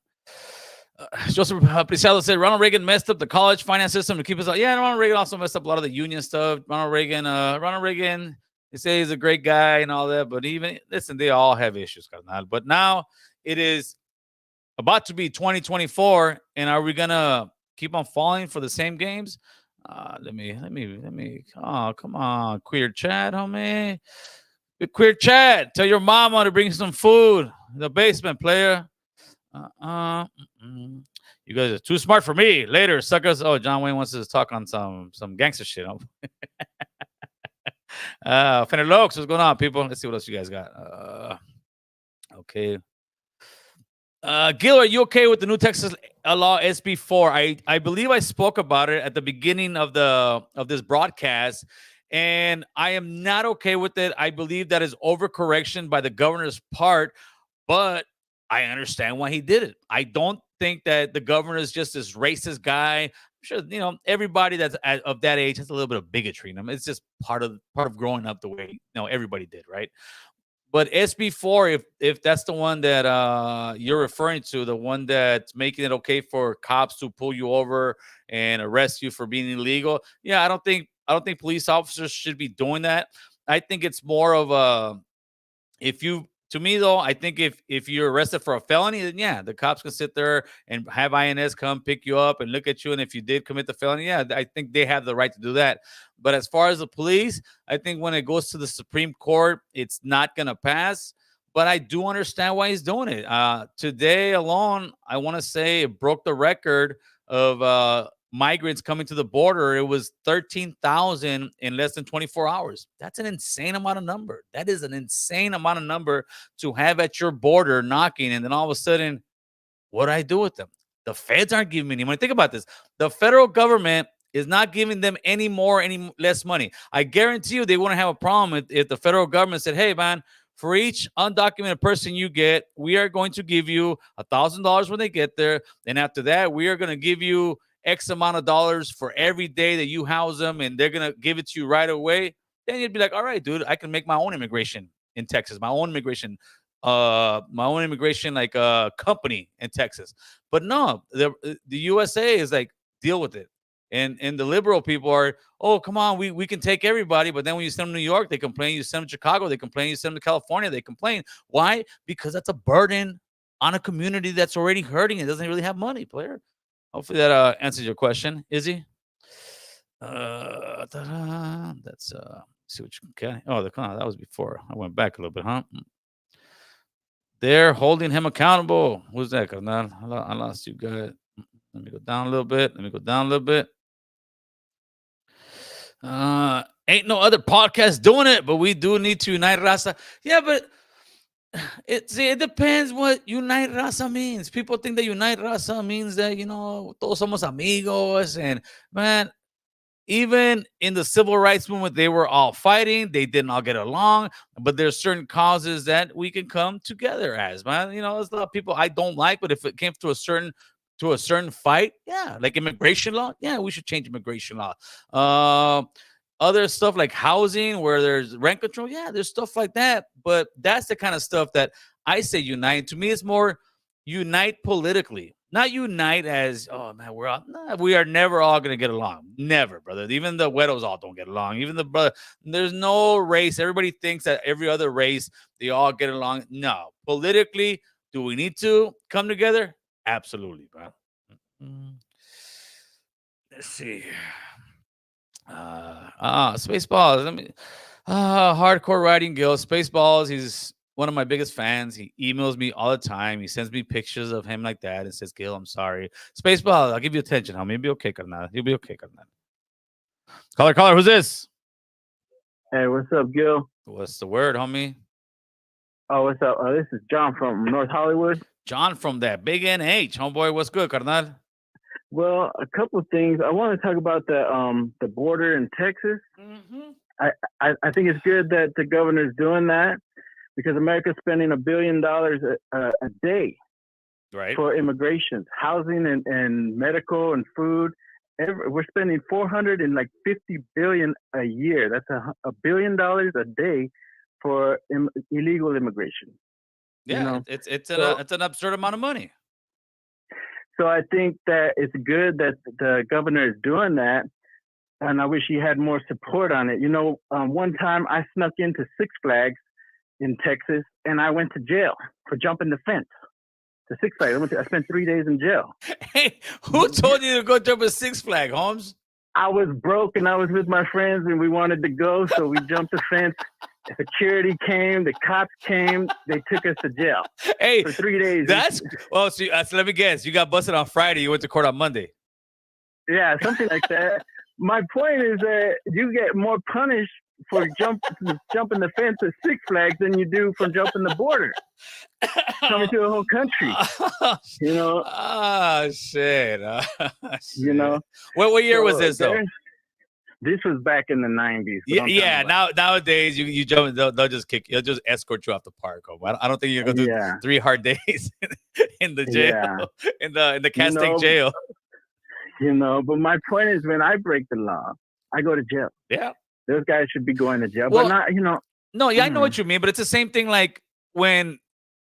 [SPEAKER 2] Joseph Preciado said Ronald Reagan messed up the college finance system to keep us out. Yeah, Ronald Reagan also messed up a lot of the union stuff. Ronald Reagan, they say he's a great guy and all that, but even listen, they all have issues, carnal. But now it is about to be 2024, and are we gonna keep on falling for the same games? Let me. Oh, come on, queer Chad, homie. Queer Chad, tell your mama to bring some food in the basement, player. You guys are too smart for me. Later, suckers. Oh, John Wayne wants us to talk on some gangster shit. Fenelux, what's going on, people? Let's see what else you guys got. Okay. Gil, are you okay with the new Texas law SB4? I believe I spoke about it at the beginning of this broadcast, and I am not okay with it. I believe that is overcorrection by the governor's part, but I understand why he did it. I don't think that the governor is just this racist guy. I'm sure everybody that's of that age has a little bit of bigotry in them. It's just part of growing up the way everybody did, right? But SB4, if that's the one that you're referring to, the one that's making it okay for cops to pull you over and arrest you for being illegal, yeah, I don't think police officers should be doing that. I think it's more of a to me though, I think if you're arrested for a felony, then yeah, the cops can sit there and have INS come pick you up and look at you. And if you did commit the felony, yeah, I think they have the right to do that. But as far as the police, I think when it goes to the Supreme Court, it's not going to pass. But I do understand why he's doing it. Today alone, I want to say it broke the record of migrants coming to the border. It was 13,000 in less than 24 hours. That's an insane amount of number. That is an insane amount of number to have at your border knocking. And then all of a sudden, what do I do with them? The feds aren't giving me any money. Think about this. The federal government is not giving them any less money. I guarantee you they wouldn't have a problem if the federal government said, hey, man, for each undocumented person you get, we are going to give you $1,000 when they get there. And after that, we are going to give you X amount of dollars for every day that you house them, and they're going to give it to you right away. Then you'd be like, all right, dude, I can make my own immigration in Texas, my own immigration like company in Texas. But no, the USA is like, deal with it. And the liberal people are, oh, come on, we can take everybody. But then when you send them to New York, they complain. You send them to Chicago, they complain. You send them to California, they complain. Why? Because that's a burden on a community that's already hurting and doesn't really have money, player. Hopefully that answers your question, Izzy. That's see what you can. Oh, that was before. I went back a little bit, huh? They're holding him accountable. Who's that? I lost you guys. Let me go down a little bit. Ain't no other podcast doing it, but we do need to unite Raza. Yeah, but it depends what unite Raza means. People think that unite Raza means that, todos somos amigos. And man, even in the civil rights movement, they were all fighting. They didn't all get along, but there's certain causes that we can come together as, man. There's a lot of people I don't like, but if it came to a certain fight, yeah, like immigration law, yeah, we should change immigration law. Other stuff like housing where there's rent control, yeah, there's stuff like that. But that's the kind of stuff that I say unite. To me, it's more unite politically, not unite as, oh man, we are never all gonna get along. Never, brother. Even the Wedos all don't get along. Even the brother, there's no race. Everybody thinks that every other race they all get along. No, politically, do we need to come together? Absolutely, bro. Let's see. Spaceballs. Let me. Hardcore writing Gil. Spaceballs. He's one of my biggest fans. He emails me all the time. He sends me pictures of him like that and says, Gil, I'm sorry. Spaceballs, I'll give you attention, homie. You'll be okay, carnal. You'll be okay, carnal. Caller, who's this?
[SPEAKER 8] Hey, what's up, Gil?
[SPEAKER 2] What's the word, homie?
[SPEAKER 8] Oh, what's up? This is John from North Hollywood.
[SPEAKER 2] John from that big NH. Homeboy, what's good, carnal?
[SPEAKER 8] Well, a couple of things. I want to talk about the border in Texas.
[SPEAKER 2] Mm-hmm.
[SPEAKER 8] I think it's good that the governor's doing that because America's spending $1 billion a day for immigration, housing, and medical and food. We're spending $450 billion a year. That's $1 billion a day for illegal immigration.
[SPEAKER 2] Yeah, it's an absurd amount of money.
[SPEAKER 8] So I think that it's good that the governor is doing that, and I wish he had more support on it. One time I snuck into Six Flags in Texas, and I went to jail for jumping the fence to Six Flags. I spent 3 days in jail.
[SPEAKER 2] Hey, who told you to go jump a Six Flag, Holmes?
[SPEAKER 8] I was broke, and I was with my friends, and we wanted to go, so we jumped the fence. Security came, the cops came, they took us to jail.
[SPEAKER 2] Hey,
[SPEAKER 8] for 3 days.
[SPEAKER 2] So let me guess. You got busted on Friday. You went to court on Monday.
[SPEAKER 8] Yeah, something like that. My point is that you get more punished for jumping the fence at Six Flags than you do from jumping the border, coming to a whole country.
[SPEAKER 2] Shit.
[SPEAKER 8] Shit.
[SPEAKER 2] What year was this though?
[SPEAKER 8] This was back in the 90s.
[SPEAKER 2] Yeah. Nowadays you jump. They'll just kick. They'll just escort you off the park. I don't think you're gonna do 3 hard days in the jail, in the Castaic jail.
[SPEAKER 8] But my point is, when I break the law, I go to jail.
[SPEAKER 2] Yeah.
[SPEAKER 8] Those guys should be going to jail,
[SPEAKER 2] well,
[SPEAKER 8] but not,
[SPEAKER 2] No, yeah, I know what you mean, but it's the same thing. Like when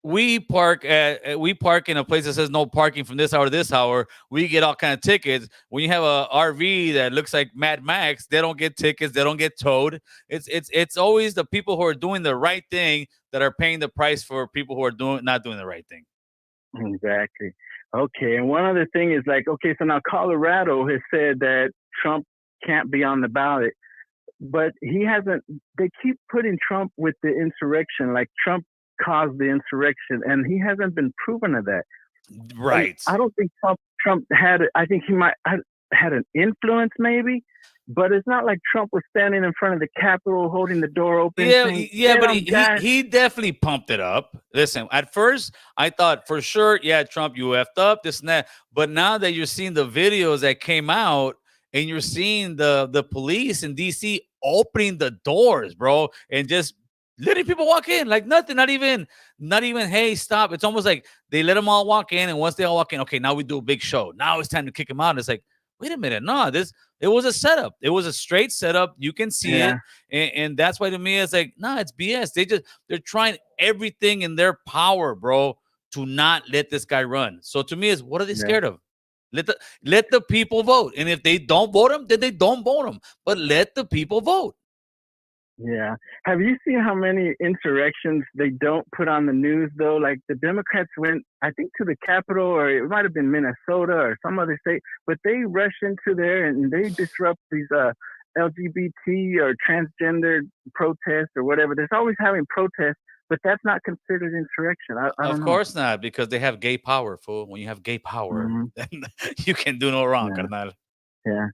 [SPEAKER 2] we park in a place that says no parking from this hour to this hour, we get all kind of tickets. When you have a RV that looks like Mad Max, they don't get tickets, they don't get towed. It's always the people who are doing the right thing that are paying the price for people who are not doing the right thing.
[SPEAKER 8] Exactly. Okay, and one other thing is so now Colorado has said that Trump can't be on the ballot. But he hasn't. They keep putting Trump with the insurrection, like Trump caused the insurrection, and he hasn't been proven of that.
[SPEAKER 2] Right.
[SPEAKER 8] I don't think Trump had. I think he might had an influence, maybe, but it's not like Trump was standing in front of the Capitol, holding the door open.
[SPEAKER 2] But he definitely pumped it up. Listen, at first I thought for sure, Trump, you effed up, this and that. But now that you're seeing the videos that came out, and you're seeing the police in DC opening the doors, bro, and just letting people walk in like nothing, not even, hey, stop. It's almost like they let them all walk in, and once they all walk in, okay, now we do a big show. Now it's time to kick them out. And it's like, wait a minute, no, it was a setup. It was a straight setup. You can see it, and that's why to me it's like, no, it's BS. They're trying everything in their power, bro, to not let this guy run. So to me, is what are they scared of? Let the people vote, and if they don't vote him, then they don't vote him. But let the people vote.
[SPEAKER 8] Yeah. Have you seen how many insurrections they don't put on the news though? Like the Democrats went, I think, to the Capitol, or it might have been Minnesota or some other state, but they rush into there and they disrupt these LGBT or transgender protests or whatever. There's always having protests. But that's not considered insurrection. I don't know.
[SPEAKER 2] Of course not, because they have gay power, fool. When you have gay power, then you can do no wrong, carnal.
[SPEAKER 8] Yeah.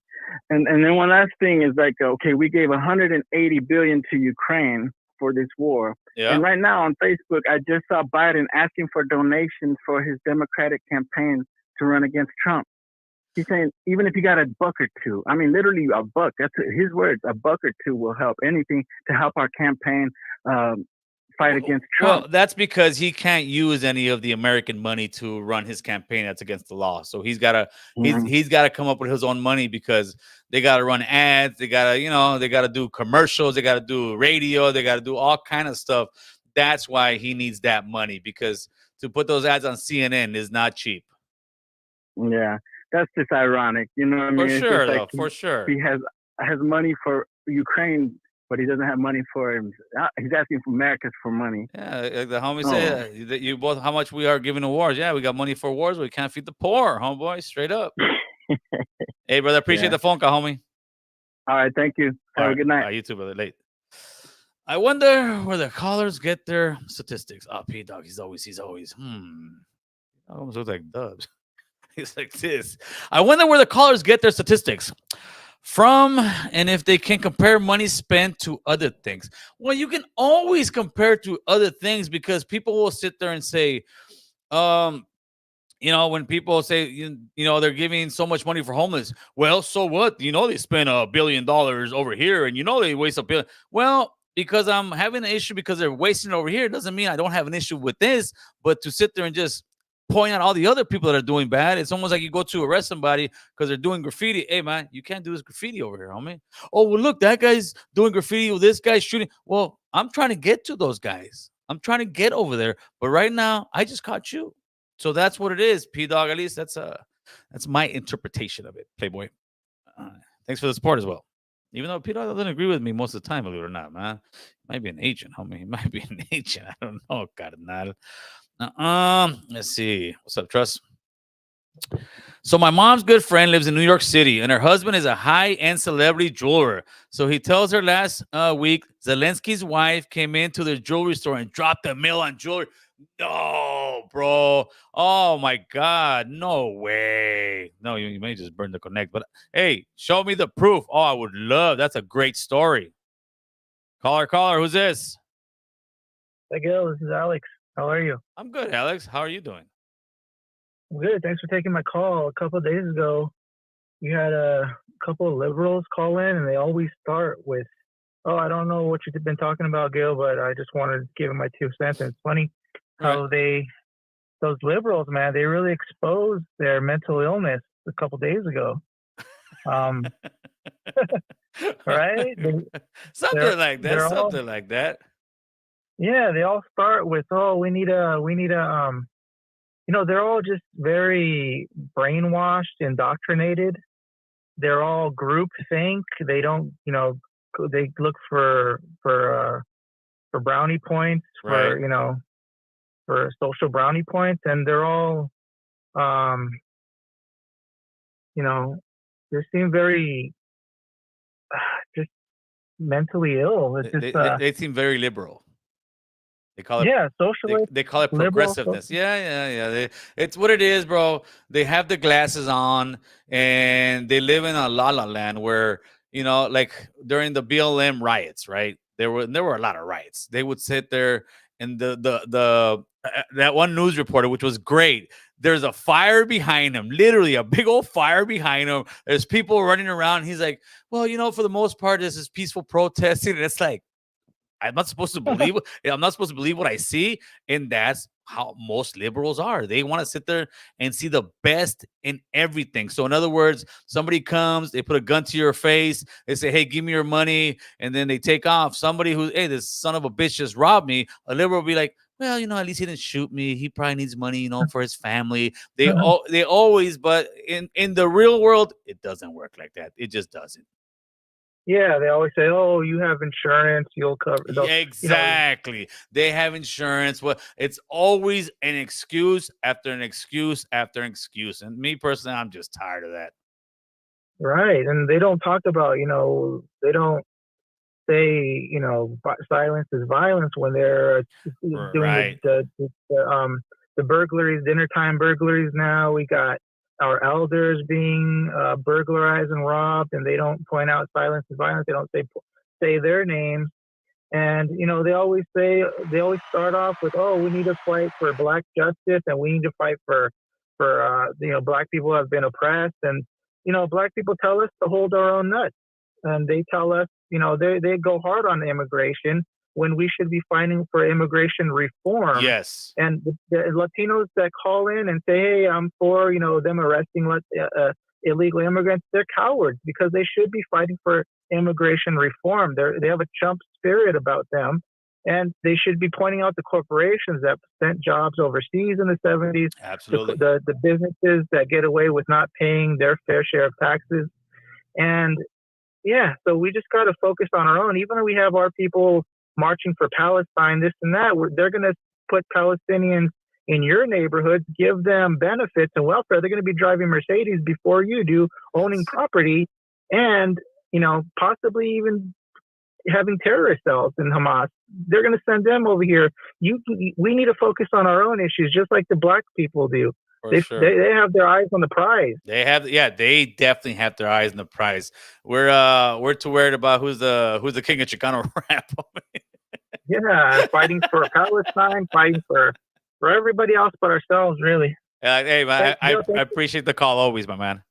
[SPEAKER 8] And then one last thing is okay, we gave $180 billion to Ukraine for this war. Yeah. And right now on Facebook, I just saw Biden asking for donations for his Democratic campaign to run against Trump. He's saying, even if you got $1 or $2, I mean, literally $1, that's his words, $1 or $2 will help. Anything to help our campaign fight against Trump.
[SPEAKER 2] Well, that's because he can't use any of the American money to run his campaign. That's against the law. So he's got to come up with his own money, because they got to run ads. They got to, they got to do commercials. They got to do radio. They got to do all kind of stuff. That's why he needs that money, because to put those ads on CNN is not cheap.
[SPEAKER 8] Yeah, that's just ironic. You know what I mean?
[SPEAKER 2] For sure, though. For sure.
[SPEAKER 8] He has money for Ukraine, but he doesn't have money for him. He's asking for Americans for money.
[SPEAKER 2] Yeah, the homie said that you both how much we are giving to wars. Yeah, we got money for wars, but we can't feed the poor, homeboy. Straight up. Hey, brother, appreciate the phone call, homie.
[SPEAKER 8] All right, thank you. Have a good night.
[SPEAKER 2] You too, brother. Late. I wonder where the callers get their statistics. Oh, P Dog, he's always. Almost looks like Dubs. He's like this. I wonder where the callers get their statistics from, and if they can compare money spent to other things. Well, you can always compare to other things, because people will sit there and say, when people say, they're giving so much money for homeless. Well, so what? They spend $1 billion over here, and they waste $1 billion. Well, because I'm having an issue because they're wasting it over here, doesn't mean I don't have an issue with this. But to sit there and just point out all the other people that are doing bad, it's almost like you go to arrest somebody because they're doing graffiti. Hey, man, you can't do this graffiti over here, homie. Oh, well, look, that guy's doing graffiti. Well, this guy's shooting. Well, I'm trying to get to those guys. I'm trying to get over there. But right now, I just caught you. So that's what it is, P Dog. At least that's my interpretation of it, Playboy. Thanks for the support as well. Even though P Dog doesn't agree with me most of the time, believe it or not, man. Might be an agent, homie. He might be an agent. I don't know, Carnal. Let's see. What's up, Trust? So my mom's good friend lives in New York City, and her husband is a high-end celebrity jeweler. So he tells her last week Zelensky's wife came into their jewelry store and dropped a mill on jewelry. No, bro. Oh my God. No way. No, you may just burn the connect, but hey, show me the proof. Oh, I would love. That's a great story. Caller. Who's this?
[SPEAKER 9] Hey, Gil. This is Alex. How are you?
[SPEAKER 2] I'm good, Alex. How are you doing?
[SPEAKER 9] Good. Thanks for taking my call. A couple of days ago, you had a couple of liberals call in, and they always start with, "Oh, I don't know what you've been talking about, Gil, but I just wanted to give my 2 cents." And it's funny how those liberals, man, they really exposed their mental illness a couple of days ago. Right?
[SPEAKER 2] Something like that.
[SPEAKER 9] Yeah, they all start with, "Oh, we need a." They're all just very brainwashed, indoctrinated. They're all groupthink. They don't, they look for brownie points,
[SPEAKER 2] right.
[SPEAKER 9] For social brownie points, and they're all, they seem very just mentally ill. It's just,
[SPEAKER 2] they seem very liberal. They call it
[SPEAKER 9] socialist.
[SPEAKER 2] They call it progressiveness. Yeah. It's what it is, bro. They have the glasses on and they live in a la la land where, like during the BLM riots, right? There were a lot of riots. They would sit there and that one news reporter, which was great. There's a fire behind him, literally a big old fire behind him. There's people running around. He's like, well, for the most part, this is peaceful protesting. And it's like, I'm not supposed to believe what I see, and that's how most liberals are. They want to sit there and see the best in everything. So in other words, somebody comes, they put a gun to your face, they say, "Hey, give me your money," and then they take off. Somebody who's, "Hey, this son of a bitch just robbed me," a liberal will be like, "Well, at least he didn't shoot me. He probably needs money, for his family." They always, but in the real world, it doesn't work like that. It just doesn't.
[SPEAKER 9] Yeah, they always say, "Oh, you have insurance, you'll cover."
[SPEAKER 2] Exactly. They have insurance. Well, it's always an excuse after an excuse after an excuse. And me personally, I'm just tired of that.
[SPEAKER 9] Right. And they don't talk about, they don't say, silence is violence when they're doing the burglaries, dinner time burglaries now. We got our elders being burglarized and robbed, and they don't point out silence is violence. They don't say their names, and they always start off with, "Oh, we need to fight for black justice, and we need to fight for black people who have been oppressed." And black people tell us to hold our own nuts, and they tell us they go hard on immigration when we should be fighting for immigration reform.
[SPEAKER 2] Yes.
[SPEAKER 9] And the Latinos that call in and say, "Hey, I'm for, them arresting illegal immigrants," they're cowards because they should be fighting for immigration reform. They have a chump spirit about them, and they should be pointing out the corporations that sent jobs overseas in the 70s.
[SPEAKER 2] Absolutely.
[SPEAKER 9] The businesses that get away with not paying their fair share of taxes. And yeah, so we just got to focus on our own. Even though we have our people marching for Palestine, this and that, they're going to put Palestinians in your neighborhoods, give them benefits and welfare. They're going to be driving Mercedes before you do, owning property, and possibly even having terrorist cells in Hamas. They're going to send them over here. We need to focus on our own issues, just like the black people do. They have their eyes on the prize.
[SPEAKER 2] They definitely have their eyes on the prize. We're too worried about who's the king of Chicano rap.
[SPEAKER 9] Yeah, fighting for Palestine, fighting for everybody else but ourselves, really.
[SPEAKER 2] Hey, man, I appreciate the call always, my man.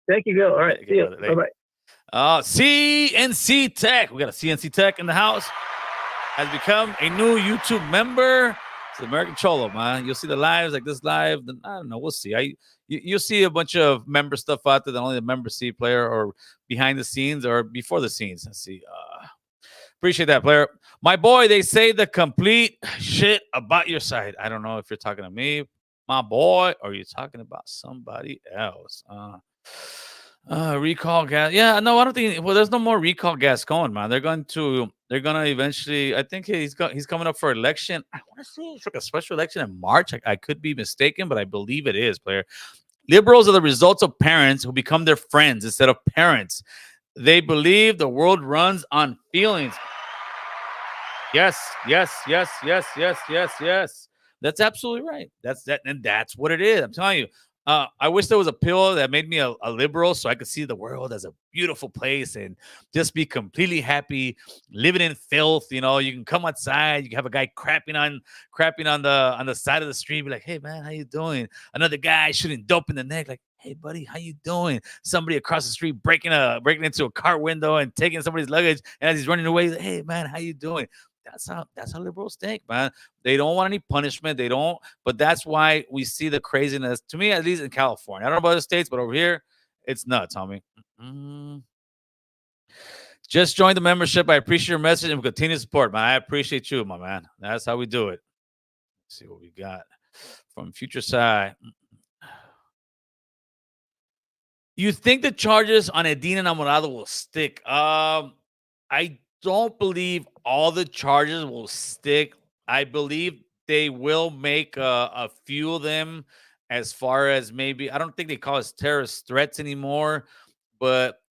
[SPEAKER 9] Thank you, Gil. All right, see you.
[SPEAKER 2] Bye-bye. CNC Tech. We got a CNC Tech in the house. Has become a new YouTube member. It's American Cholo, man. You'll see the lives like this live. Then I don't know. We'll see. You'll see a bunch of member stuff out there that only the member see, player, or behind the scenes or before the scenes. Let's see. Appreciate that, player. My boy, they say the complete shit about your side. I don't know if you're talking to me, my boy? Or are you talking about somebody else? Recall gas. Yeah, no, I don't think. Well, there's no more recall gas going, man. They're gonna eventually. I think he's coming up for election. I want to say it's like a special election in March. I could be mistaken, but I believe it is. Player liberals are the results of parents who become their friends instead of parents. They believe the world runs on feelings. Yes, yes, yes, yes, yes, yes, yes. That's absolutely right. That's what it is. I'm telling you. I wish there was a pill that made me a liberal so I could see the world as a beautiful place and just be completely happy, living in filth. You know, you can come outside, you can have a guy crapping on the side of the street, be like, hey man, how you doing? Another guy shooting dope in the neck, like, hey buddy, how you doing? Somebody across the street breaking into a car window and taking somebody's luggage, and as he's running away, like, hey man, how you doing? That's how liberals think, man. They don't want any punishment. They don't, but that's why we see the craziness. To me, at least in California, I don't know about other states, but over here, it's nuts, homie. Just join the membership. I appreciate your message and continue to support, man. I appreciate you, my man. That's how we do it. Let's see what we got from Future Side. You think the charges on Edina Namorado will stick? I don't believe all the charges will stick. I believe they will make a few of them, as far as maybe, I don't think they call us terrorist threats anymore, but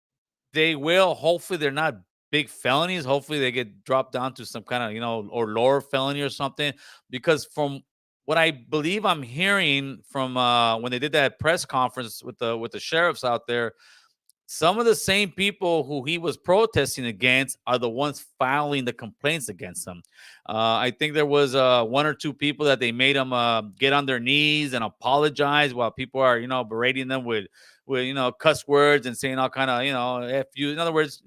[SPEAKER 2] they will. Hopefully, they're not big felonies. Hopefully, they get dropped down to some kind of, or lower felony or something. Because from what I believe I'm hearing from when they did that press conference with the sheriffs out there, some of the same people who he was protesting against are the ones filing the complaints against him. I think there was one or two people that they made him get on their knees and apologize while people are, berating them with cuss words and saying all kind of, F you. In other words,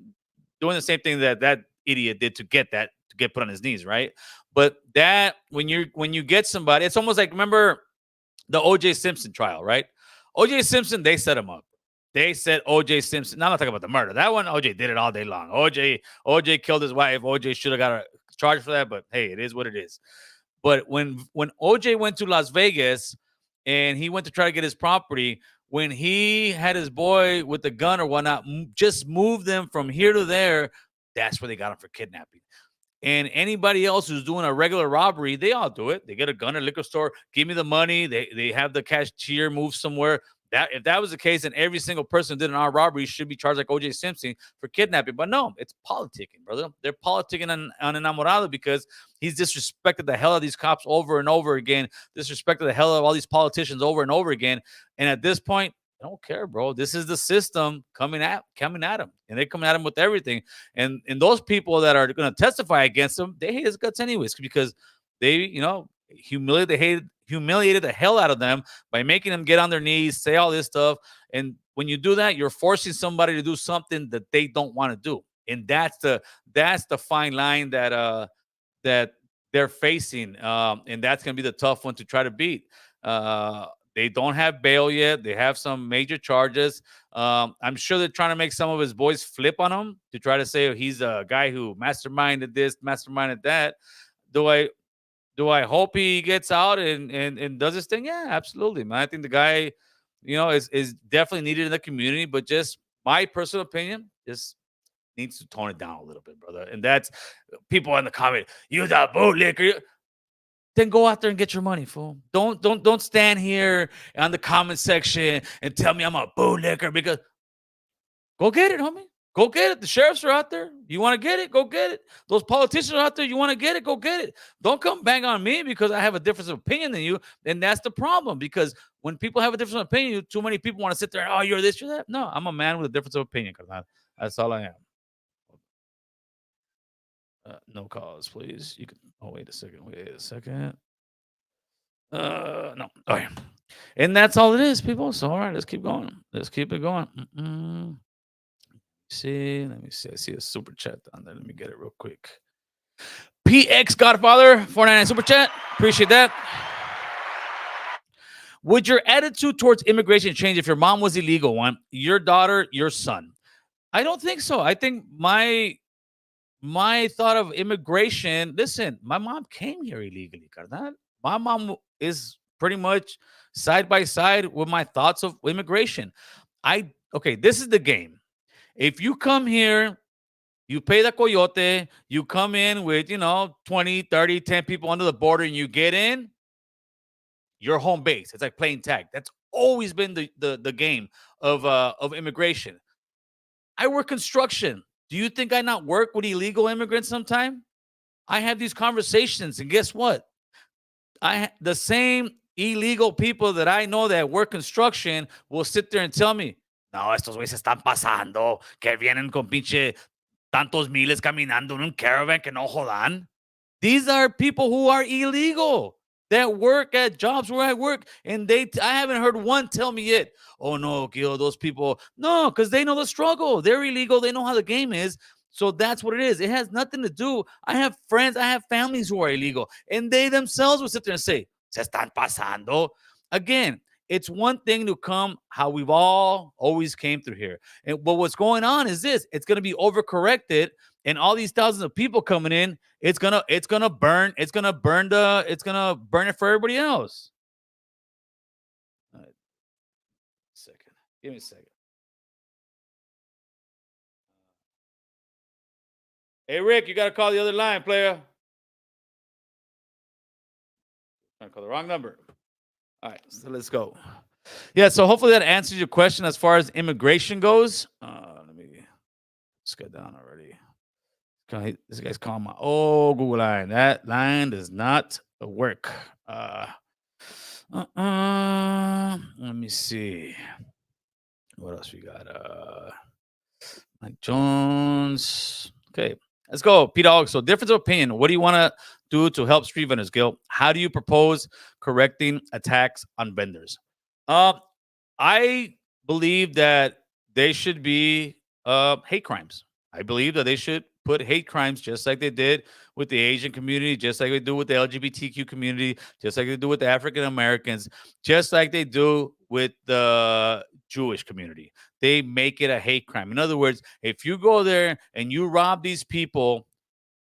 [SPEAKER 2] doing the same thing that idiot did to get put on his knees, right? But that when you get somebody, it's almost like, remember the O.J. Simpson trial, right? O.J. Simpson, they set him up. They said O.J. Simpson. Now I'm not talking about the murder. That one, O.J. did it all day long. O.J. killed his wife. O.J. should have got a charge for that, but hey, it is what it is. But when O.J. went to Las Vegas and he went to try to get his property, when he had his boy with the gun or whatnot, just move them from here to there, that's where they got him for kidnapping. And anybody else who's doing a regular robbery, they all do it. They get a gun at a liquor store, give me the money. They have the cashier move somewhere. That if that was the case, then every single person who did an armed robbery should be charged like O.J. Simpson for kidnapping. But no, it's politicking, brother. They're politicking on Enamorado because he's disrespected the hell of these cops over and over again, disrespected the hell of all these politicians over and over again. And at this point, I don't care, bro. This is the system coming at him, and they're coming at him with everything. And those people that are going to testify against him, they hate his guts anyways because they, humiliated the hell out of them by making them get on their knees, say all this stuff. And when you do that, you're forcing somebody to do something that they don't want to do. And that's the fine line that they're facing. And that's going to be the tough one to try to beat. They don't have bail yet. They have some major charges. I'm sure they're trying to make some of his boys flip on him to try to say he's a guy who masterminded this, masterminded that. Do I hope he gets out and does his thing? Yeah, absolutely, man. I think the guy, is definitely needed in the community, but just my personal opinion, just needs to tone it down a little bit, brother. And that's people in the comment, you the bootlicker. Then go out there and get your money, fool. Don't stand here on the comment section and tell me I'm a bootlicker because go get it, homie. Go get it. The sheriffs are out there. You want to get it? Go get it. Those politicians are out there. You want to get it? Go get it. Don't come bang on me because I have a different opinion than you. And that's the problem because when people have a different opinion, too many people want to sit there and, oh, you're this, you're that. No, I'm a man with a difference of opinion. That's all I am. No calls, please. You can. Oh, wait a second. No. Okay. And that's all it is, people. So, all right, let's keep going. Let's keep it going. Let me see. I see a super chat down there. Let me get it real quick. PX Godfather, 499 super chat. Appreciate that. Would your attitude towards immigration change if your mom was illegal? One, your daughter, your son? I don't think so. I think my thought of immigration, listen, my mom came here illegally, carnal. My mom is pretty much side by side with my thoughts of immigration. Okay, this is the game. If you come here, you pay the coyote, you come in with, 20, 30, 10 people under the border, and you get in, your home base. It's like playing tag. That's always been the game of immigration. I work construction. Do you think I not work with illegal immigrants sometime? I have these conversations, and guess what? The same illegal people that I know that work construction will sit there and tell me, no, estos güeyes están pasando, que vienen con pinche tantos miles caminando en un caravan que no jodan. These are people who are illegal that work at jobs where I work, and I haven't heard one tell me yet, oh no, Gil, those people, no, because they know the struggle. They're illegal. They know how the game is. So that's what it is. It has nothing to do. I have friends, I have families who are illegal, and they themselves will sit there and say, se están pasando. Again, it's one thing to come how we've all always came through here. But what's going on is this: it's going to be overcorrected, and all these thousands of people coming in, it's gonna burn it for everybody else. All right. Second. Give me a second. Hey Rick, you gotta call the other line, player. I'm gonna call the wrong number. All right, so let's go. Yeah, so hopefully that answers your question as far as immigration goes. Let me just get down already. This guy's calling my Google line. That line does not work. Let me see. What else we got? Mike Jones. Okay, let's go. P-Dog. So difference of opinion. What do you want to do to help street vendors, Gil? How do you propose correcting attacks on vendors? I believe that they should be hate crimes. I believe that they should put hate crimes just like they did with the Asian community, just like they do with the LGBTQ community, just like they do with the African Americans, just like they do with the Jewish community. They make it a hate crime. In other words, if you go there and you rob these people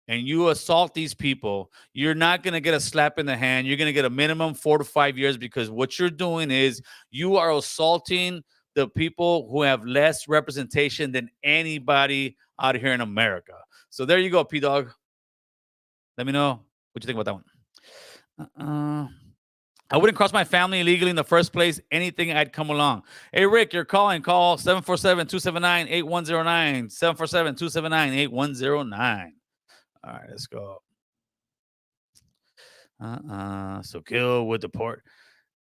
[SPEAKER 2] and you assault these people, you're not going to get a slap in the hand. You're going to get a minimum 4 to 5 years, because what you're doing is you are assaulting the people who have less representation than anybody out here in America. So there you go, P-Dog. Let me know what you think about that one. I wouldn't cross my family illegally in the first place. Anything I'd come along. Hey, Rick, you're calling. Call 747-279-8109. 747-279-8109. All right, let's go. So Gil would deport.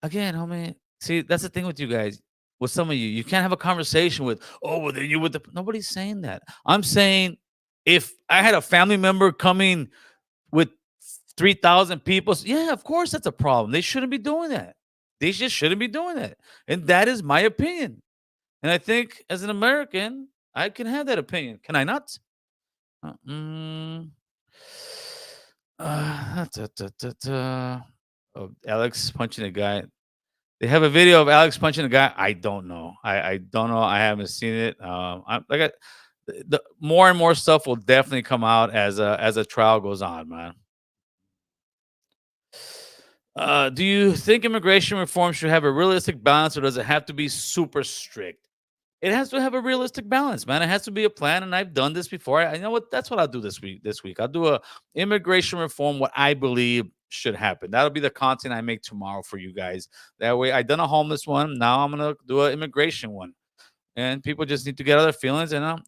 [SPEAKER 2] Again, homie. See, that's the thing with you guys. With some of you, you can't have a conversation with, oh, well, then you would. Nobody's saying that. I'm saying if I had a family member coming with 3,000 people, yeah, of course that's a problem. They shouldn't be doing that. They just shouldn't be doing that. And that is my opinion. And I think as an American, I can have that opinion. Can I not? Alex punching a guy. They have a video of Alex punching a guy. I don't know. I don't know. I haven't seen it. The more and more stuff will definitely come out as a trial goes on, man. Do you think immigration reform should have a realistic balance, or does it have to be super strict? It has to have a realistic balance, man. It has to be a plan, and I've done this before. I know what that's what I'll do this week. I'll do a immigration reform, what I believe should happen. That'll be the content I make tomorrow for you guys. That way, I done a homeless one. Now I'm gonna do an immigration one, and people just need to get other feelings and know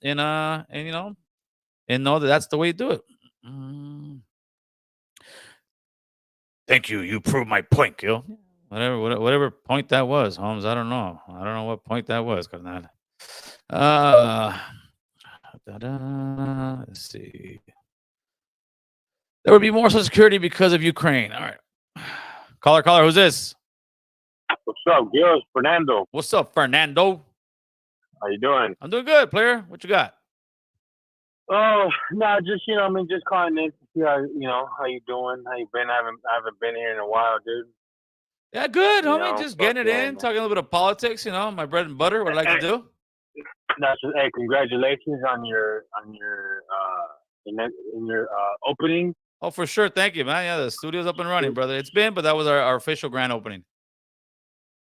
[SPEAKER 2] that that's the way you do it. Thank you. You proved my point, Gil. Whatever point that was, Holmes. I don't know. What point that was, carnal. Let's see. There would be more Social Security because of Ukraine. All right. Caller, who's this?
[SPEAKER 7] What's up, Gil? It's Fernando.
[SPEAKER 2] What's up, Fernando?
[SPEAKER 7] How you doing?
[SPEAKER 2] I'm doing good, player. What you got?
[SPEAKER 7] Oh, no, just just calling in to see how how you doing, how you been. I haven't been here in a while, dude.
[SPEAKER 2] Yeah, good, homie. Just getting it in, talking a little bit of politics. My bread and butter. What I like to do.
[SPEAKER 7] Hey, congratulations on your opening.
[SPEAKER 2] Oh, for sure. Thank you, man. Yeah, the studio's up and running, brother. It's been, but that was our official grand opening.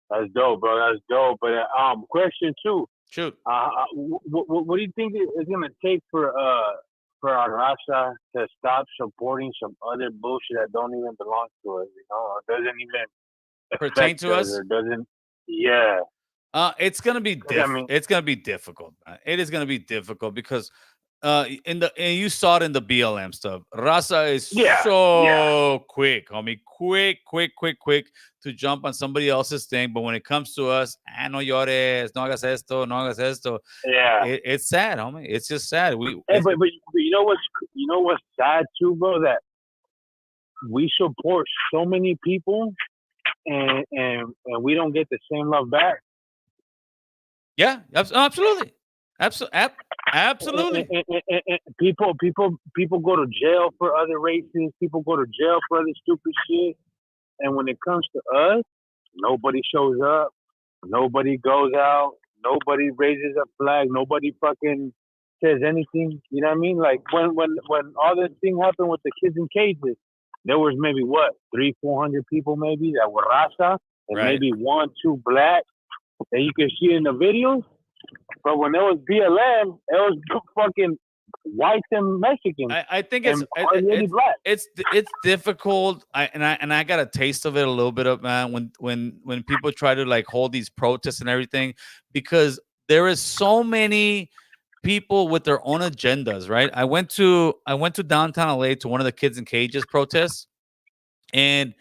[SPEAKER 7] That's dope, bro. That's dope. But question two.
[SPEAKER 2] Shoot.
[SPEAKER 7] What do you think it's gonna take for our raza to stop supporting some other bullshit that don't even belong to us? You know, or doesn't even
[SPEAKER 2] Pertain to us,
[SPEAKER 7] or doesn't. Yeah.
[SPEAKER 2] It's gonna be it's gonna be difficult. It is gonna be difficult because and you saw it in the BLM stuff. Raza is so quick, homie. Quick to jump on somebody else's thing. But when it comes to us, no llores, no hagas esto, no hagas esto.
[SPEAKER 7] Yeah.
[SPEAKER 2] It's sad, homie. It's just sad.
[SPEAKER 7] But you know what's sad too, bro? That we support so many people and we don't get the same love back.
[SPEAKER 2] Yeah, absolutely. Absolutely.
[SPEAKER 7] And people go to jail for other races. People go to jail for other stupid shit. And when it comes to us, nobody shows up. Nobody goes out. Nobody raises a flag. Nobody fucking says anything. You know what I mean? Like when all this thing happened with the kids in cages, there was maybe 300-400 people maybe that were raza, and maybe 1-2 black. And you can see in the videos. But when it was BLM, it was fucking whites and Mexicans.
[SPEAKER 2] I think it's difficult. I got a taste of it a little bit of, man, when people try to like hold these protests and everything, because there is so many people with their own agendas, right? I went to downtown LA to one of the kids in cages protests, and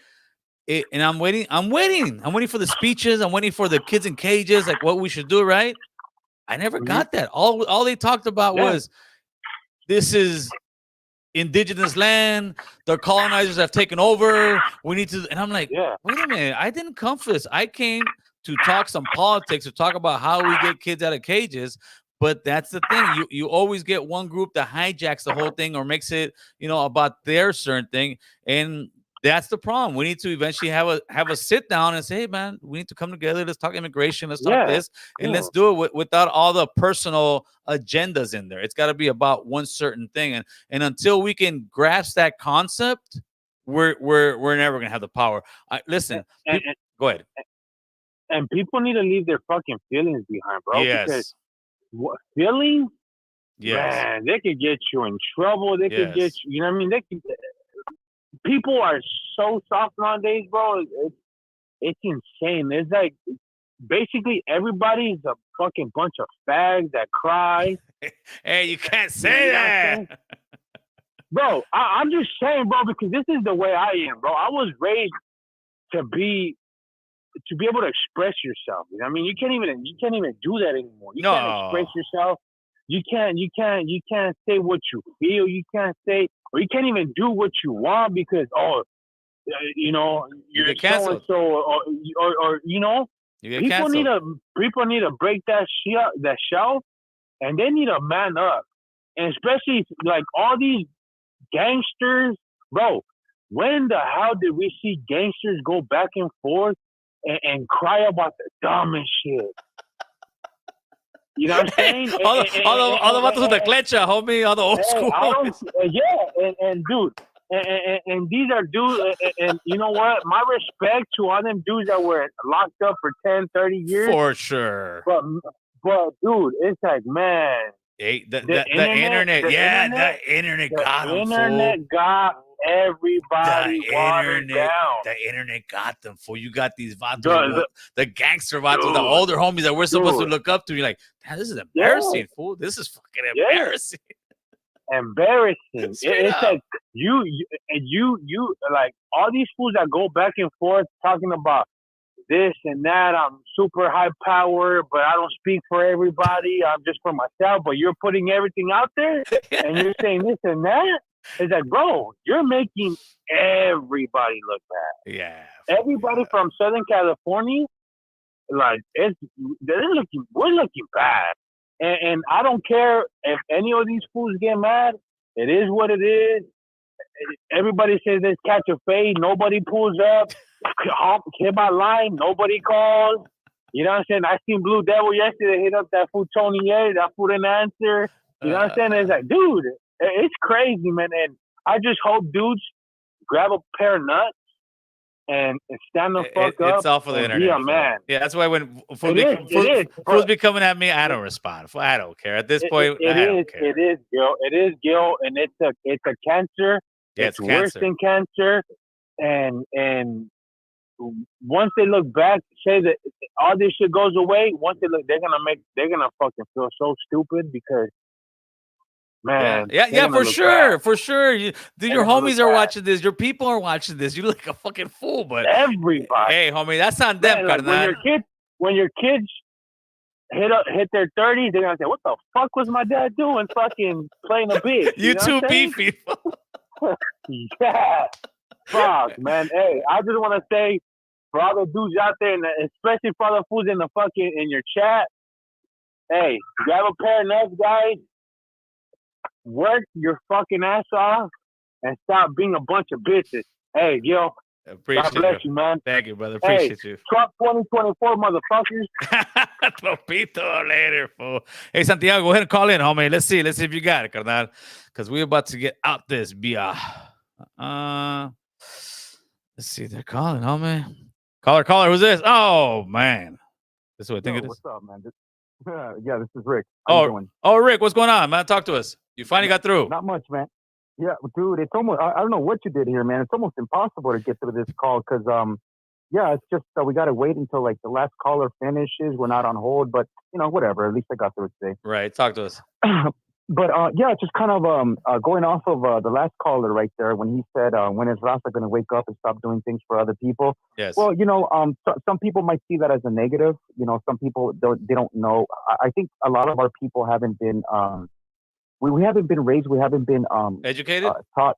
[SPEAKER 2] I'm waiting for the speeches. I'm waiting for the kids in cages, like what we should do, right? I never got that. All they talked about was, this is indigenous land. The colonizers have taken over. We need to. And I'm like, wait a minute. I didn't come for this. I came to talk some politics, to talk about how we get kids out of cages. But that's the thing. You always get one group that hijacks the whole thing or makes it, about their certain thing. And that's the problem. We need to eventually have a sit down and say, hey, man, we need to come together. Let's talk immigration. Let's talk this. And let's do it without all the personal agendas in there. It's got to be about one certain thing. And until we can grasp that concept, we're never going to have the power. Listen, go ahead.
[SPEAKER 7] And people need to leave their fucking feelings behind, bro.
[SPEAKER 2] Yes.
[SPEAKER 7] Because feelings, man, they could get you in trouble. They could get you, you know what I mean? People are so soft nowadays, bro. It's insane. It's like basically everybody's a fucking bunch of fags that cry.
[SPEAKER 2] Hey, you can't say that.
[SPEAKER 7] Bro, I'm just saying, bro, because this is the way I am, bro. I was raised to be able to express yourself. You know what I mean? You can't even do that anymore. You can't express yourself. You can't say what you feel. You can't say, or you can't even do what you want because you're canceled. So or people need to break that shelf, and they need to man up, and especially like all these gangsters, bro. When the hell did we see gangsters go back and forth and cry about the dumbest shit? You know what I'm saying?
[SPEAKER 2] all the vatos with the clecha, homie, all the old school.
[SPEAKER 7] And dude, and these are dudes, and you know what? My respect to all them dudes that were locked up for 10, 30 years.
[SPEAKER 2] For sure.
[SPEAKER 7] But dude, it's like, man.
[SPEAKER 2] The internet got them. The internet
[SPEAKER 7] got everybody watered down.
[SPEAKER 2] The internet got them, fool. You got these vatos, the gangster vatos, the older homies that we're supposed to look up to. You're like, damn, this is embarrassing, fool. This is fucking embarrassing.
[SPEAKER 7] Embarrassing. It's like you like all these fools that go back and forth talking about this and that. I'm super high power, but I don't speak for everybody. I'm just for myself. But you're putting everything out there, and you're saying this and that. It's like, bro, you're making everybody look bad.
[SPEAKER 2] Yeah.
[SPEAKER 7] Everybody from Southern California, like, we're looking bad. And I don't care if any of these fools get mad. It is what it is. Everybody says there's catch a fade. Nobody pulls up. Hit my line. Nobody calls. You know what I'm saying? I seen Blue Devil yesterday hit up that fool Tony A. That fool didn't answer. You know what I'm saying? It's like, dude, it's crazy, man. And I just hope dudes grab a pair of nuts and stand the fuck up.
[SPEAKER 2] It's all for the internet.
[SPEAKER 7] Be a man.
[SPEAKER 2] Yeah, that's why when
[SPEAKER 7] fools
[SPEAKER 2] be coming at me, I don't respond. I don't care at this point. I don't care.
[SPEAKER 7] It is, Gil. It is, Gil, and it's a cancer.
[SPEAKER 2] Yeah,
[SPEAKER 7] it's worse than cancer. And once they look back, say that all this shit goes away. Once they look, they're gonna fucking feel so stupid because. Man,
[SPEAKER 2] yeah, for sure, for sure. Your homies are watching this. Your people are watching this. You look like a fucking fool, but
[SPEAKER 7] everybody.
[SPEAKER 2] Hey, homie, that's on them,
[SPEAKER 7] like when your kids hit their 30s, they're gonna say, "What the fuck was my dad doing? Fucking playing a bitch."
[SPEAKER 2] You too beefy.
[SPEAKER 7] Yeah, fuck, man. Hey, I just want to say for all the dudes out there, and especially for all the fools in your chat, hey, grab a pair of nuts, guys. Work your fucking ass off and stop being a bunch of bitches. Hey, yo. God bless you, man.
[SPEAKER 2] Thank you, brother. Appreciate you.
[SPEAKER 7] Trump 2024, motherfuckers.
[SPEAKER 2] Lopito later, fool. Hey, Santiago, go ahead and call in, homie. Let's see if you got it, carnal. Because we're about to get out this via. Let's see. They're calling, homie. Caller. Who's this? Oh, man. This is what I think it is.
[SPEAKER 10] What's up, man? Yeah, this is Rick.
[SPEAKER 2] Oh, Rick, what's going on, man? Talk to us. You finally got through.
[SPEAKER 10] Not much, man. Yeah, dude, it's almost, I don't know what you did here, man. It's almost impossible to get through this call because, yeah, it's just we got to wait until like the last caller finishes. We're not on hold, but, whatever. At least I got through it today.
[SPEAKER 2] Right. Talk to us.
[SPEAKER 10] But, yeah, just kind of going off of the last caller right there when he said, when is Rafa going to wake up and stop doing things for other people?
[SPEAKER 2] Yes.
[SPEAKER 10] Well, some people might see that as a negative. Some people, they don't know. I think a lot of our people haven't been we haven't been raised. We haven't been
[SPEAKER 2] educated,
[SPEAKER 10] taught,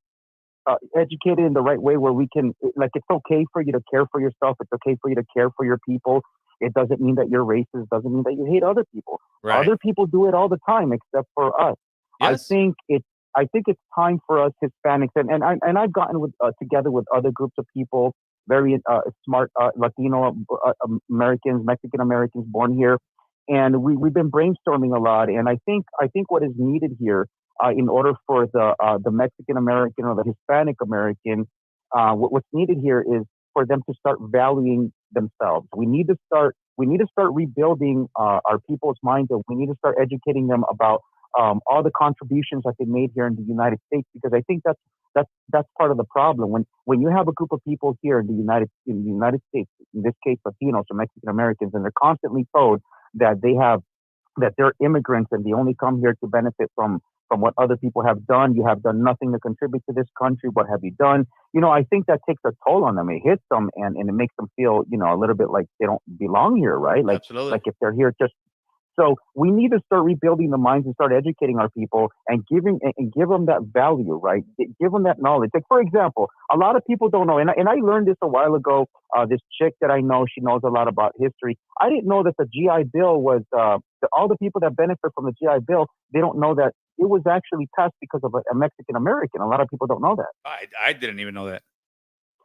[SPEAKER 10] educated in the right way where we can, like, it's okay for you to care for yourself. It's okay for you to care for your people. It doesn't mean that you're racist. Doesn't mean that you hate other people.
[SPEAKER 2] Right.
[SPEAKER 10] Other people do it all the time, except for us.
[SPEAKER 2] Yes.
[SPEAKER 10] I think it's time for us Hispanics, and I've gotten together with other groups of people, very smart Latino Americans, Mexican Americans born here. And we've been brainstorming a lot, and I think what is needed here, in order for the Mexican American or the Hispanic American, what's needed here is for them to start valuing themselves. We need to start rebuilding our people's minds, and we need to start educating them about all the contributions that they made here in the United States, because I think that's part of the problem. When you have a group of people here in the United States, in this case Latinos or Mexican Americans, and they're constantly told that they're immigrants and they only come here to benefit from what other people have done. You have done nothing to contribute to this country. What have you done? I think that takes a toll on them. It hits them and it makes them feel, a little bit like they don't belong here, right? Like,
[SPEAKER 2] absolutely.
[SPEAKER 10] Like if they're here just. So we need to start rebuilding the minds and start educating our people and give them that value, right? Give them that knowledge. Like, for example, a lot of people don't know, and I learned this a while ago. This chick that I know, she knows a lot about history. I didn't know that the GI Bill was all the people that benefit from the GI Bill. They don't know that it was actually passed because of a Mexican American. A lot of people don't know that.
[SPEAKER 2] I didn't even know that.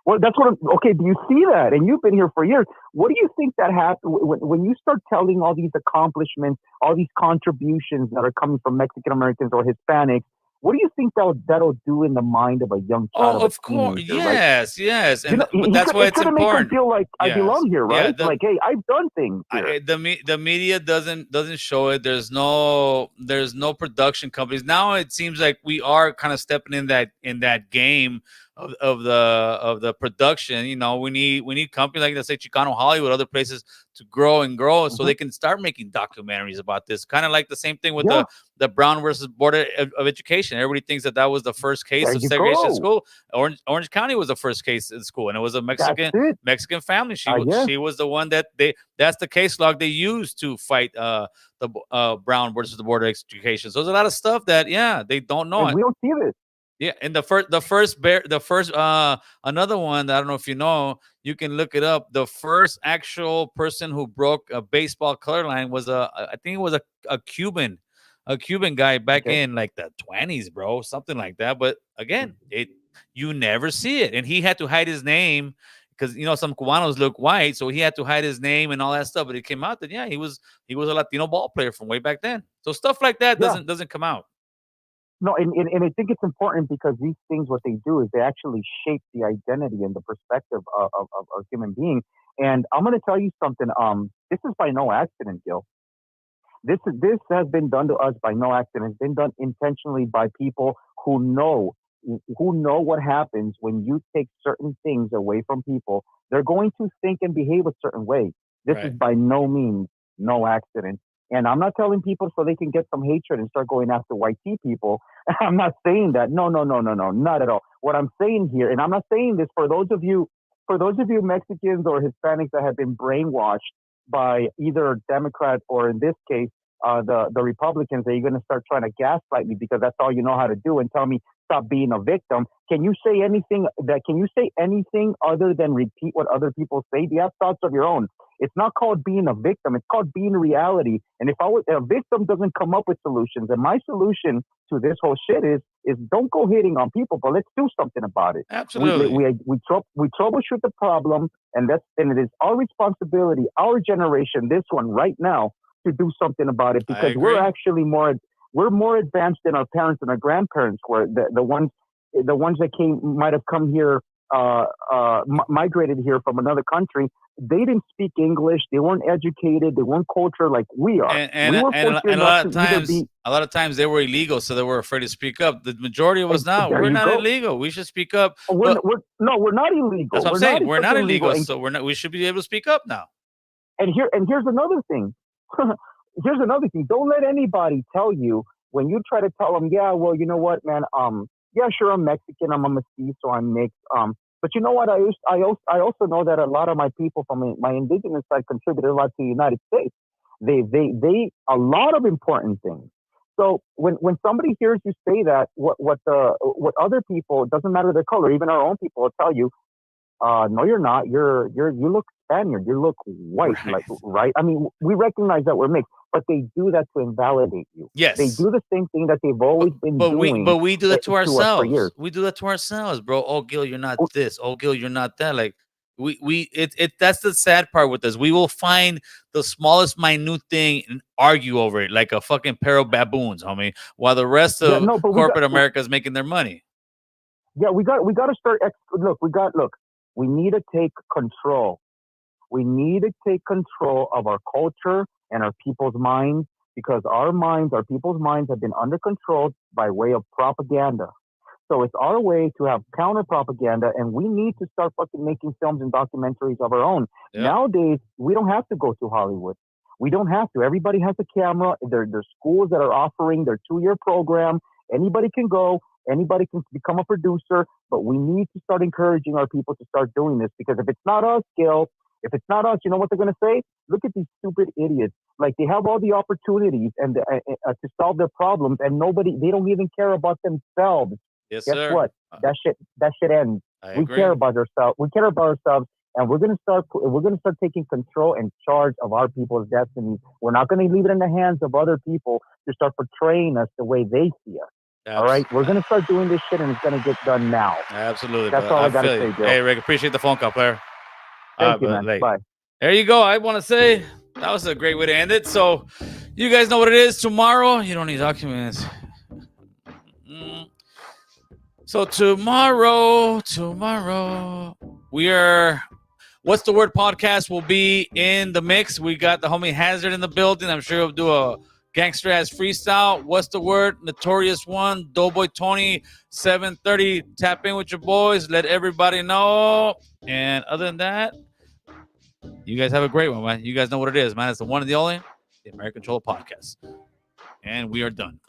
[SPEAKER 10] Well, that's what okay, do you see that? And you've been here for years. What do you think that happened when you start telling all these accomplishments, all these contributions that are coming from Mexican Americans or Hispanics? What do you think that'll do in the mind of a young child?
[SPEAKER 2] Oh, of course. Yes, right? Yes. And that's why it's important.
[SPEAKER 10] Make them feel like I belong here, right? Yeah, like, hey, I've done things here.
[SPEAKER 2] The media doesn't show it. There's no production companies. Now it seems like we are kind of stepping in that game of the production. We need companies like, let's say, Chicano Hollywood, other places to grow so they can start making documentaries about this. Kind of like the same thing with the Brown versus Board of Education. Everybody thinks that was the first case of segregation in school. Orange County was the first case in school, and it was a Mexican family. She was the one that's the case log they used to fight the Brown versus the Board of Education. So there's a lot of stuff that they don't know.
[SPEAKER 10] And we don't see this.
[SPEAKER 2] Yeah, and the first another one that I don't know if you know, you can look it up. The first actual person who broke a baseball color line was I think it was a Cuban guy back in like the 20s, bro, something like that. But again, you never see it, and he had to hide his name because some Cubanos look white, so he had to hide his name and all that stuff. But it came out that he was a Latino ball player from way back then. So stuff like that doesn't come out.
[SPEAKER 10] No, and I think it's important because these things, what they do is they actually shape the identity and the perspective of a human being. And I'm going to tell you something. This is by no accident, Gil. This has been done to us by no accident. It's been done intentionally by people who know what happens when you take certain things away from people. They're going to think and behave a certain way. This is by no means no accident. And I'm not telling people so they can get some hatred and start going after white people. I'm not saying that. No, not at all. What I'm saying here, and I'm not saying this for those of you Mexicans or Hispanics that have been brainwashed by either Democrats or in this case, the Republicans, that you're going to start trying to gaslight me because that's all you know how to do and tell me stop being a victim. Can you say anything other than repeat what other people say? Do you have thoughts of your own? It's not called being a victim. It's called being reality. And if a victim doesn't come up with solutions, and my solution to this whole shit is don't go hitting on people, but let's do something about it.
[SPEAKER 2] Absolutely.
[SPEAKER 10] We troubleshoot the problem, and it is our responsibility, our generation, this one right now, to do something about it because we're actually more advanced than our parents and our grandparents were. The ones that might have come here, migrated here from another country. They didn't speak English. They weren't educated. They weren't cultured like we are.
[SPEAKER 2] And a lot of times they were illegal, so they were afraid to speak up. The majority of us now, we're not illegal. We should speak up.
[SPEAKER 10] We're not illegal.
[SPEAKER 2] That's what I'm saying. We're not illegal, so we should be able to speak up now.
[SPEAKER 10] And here's another thing. Don't let anybody tell you when you try to tell them, yeah, well, you know what, man, yeah, sure, I'm Mexican, I'm a mestizo, I'm mixed, but you know what, I also know that a lot of my people from my indigenous side contributed a lot to the United States. They a lot of important things. So when somebody hears you say that, what other people, it doesn't matter their color, even our own people will tell you, no, you're not. You look Spaniard. You look white, right? I mean, we recognize that we're mixed, but they do that to invalidate you.
[SPEAKER 2] Yes,
[SPEAKER 10] they do the same thing that they've always been doing.
[SPEAKER 2] But we do that to ourselves. We do that to ourselves, bro. Oh, Gil, you're not this. Oh, Gil, you're not that. Like that's the sad part with us. We will find the smallest minute thing and argue over it like a fucking pair of baboons, homie. While the rest of corporate America is making their money.
[SPEAKER 10] Yeah, we got to start. Look. We need to take control. We need to take control of our culture and our people's minds because our people's minds have been under control by way of propaganda. So it's our way to have counter propaganda, and we need to start fucking making films and documentaries of our own. Yeah. Nowadays, we don't have to go to Hollywood. We don't have to. Everybody has a camera. There's schools that are offering their 2-year program. Anybody can go. Anybody can become a producer, but we need to start encouraging our people to start doing this because if it's not us, Gil, if it's not us, you know what they're going to say? Look at these stupid idiots. Like they have all the opportunities and to solve their problems, and they don't even care about themselves.
[SPEAKER 2] Yes,
[SPEAKER 10] Guess
[SPEAKER 2] sir.
[SPEAKER 10] what? That shit ends. We care about ourselves. We care about ourselves, and we're going to start taking control and charge of our people's destiny. We're not going to leave it in the hands of other people to start portraying us the way they see us. All right, we're going to start doing this shit, and it's going to get done now.
[SPEAKER 2] Absolutely.
[SPEAKER 10] That's all I got to say, Joe.
[SPEAKER 2] Hey, Rick, appreciate the phone call, player.
[SPEAKER 10] Thank you, man. Bye.
[SPEAKER 2] There you go. I want to say that was a great way to end it. So you guys know what it is. Tomorrow, you don't need documents. So tomorrow, we are... What's the Word podcast will be in the mix. We got the homie Hazard in the building. I'm sure he'll do a gangster ass freestyle. What's the Word? Notorious One, Doughboy Tony, 7:30. Tap in with your boys. Let everybody know. And other than that, you guys have a great one, man. You guys know what it is, man. It's the one and the only, the American Control Podcast. And we are done.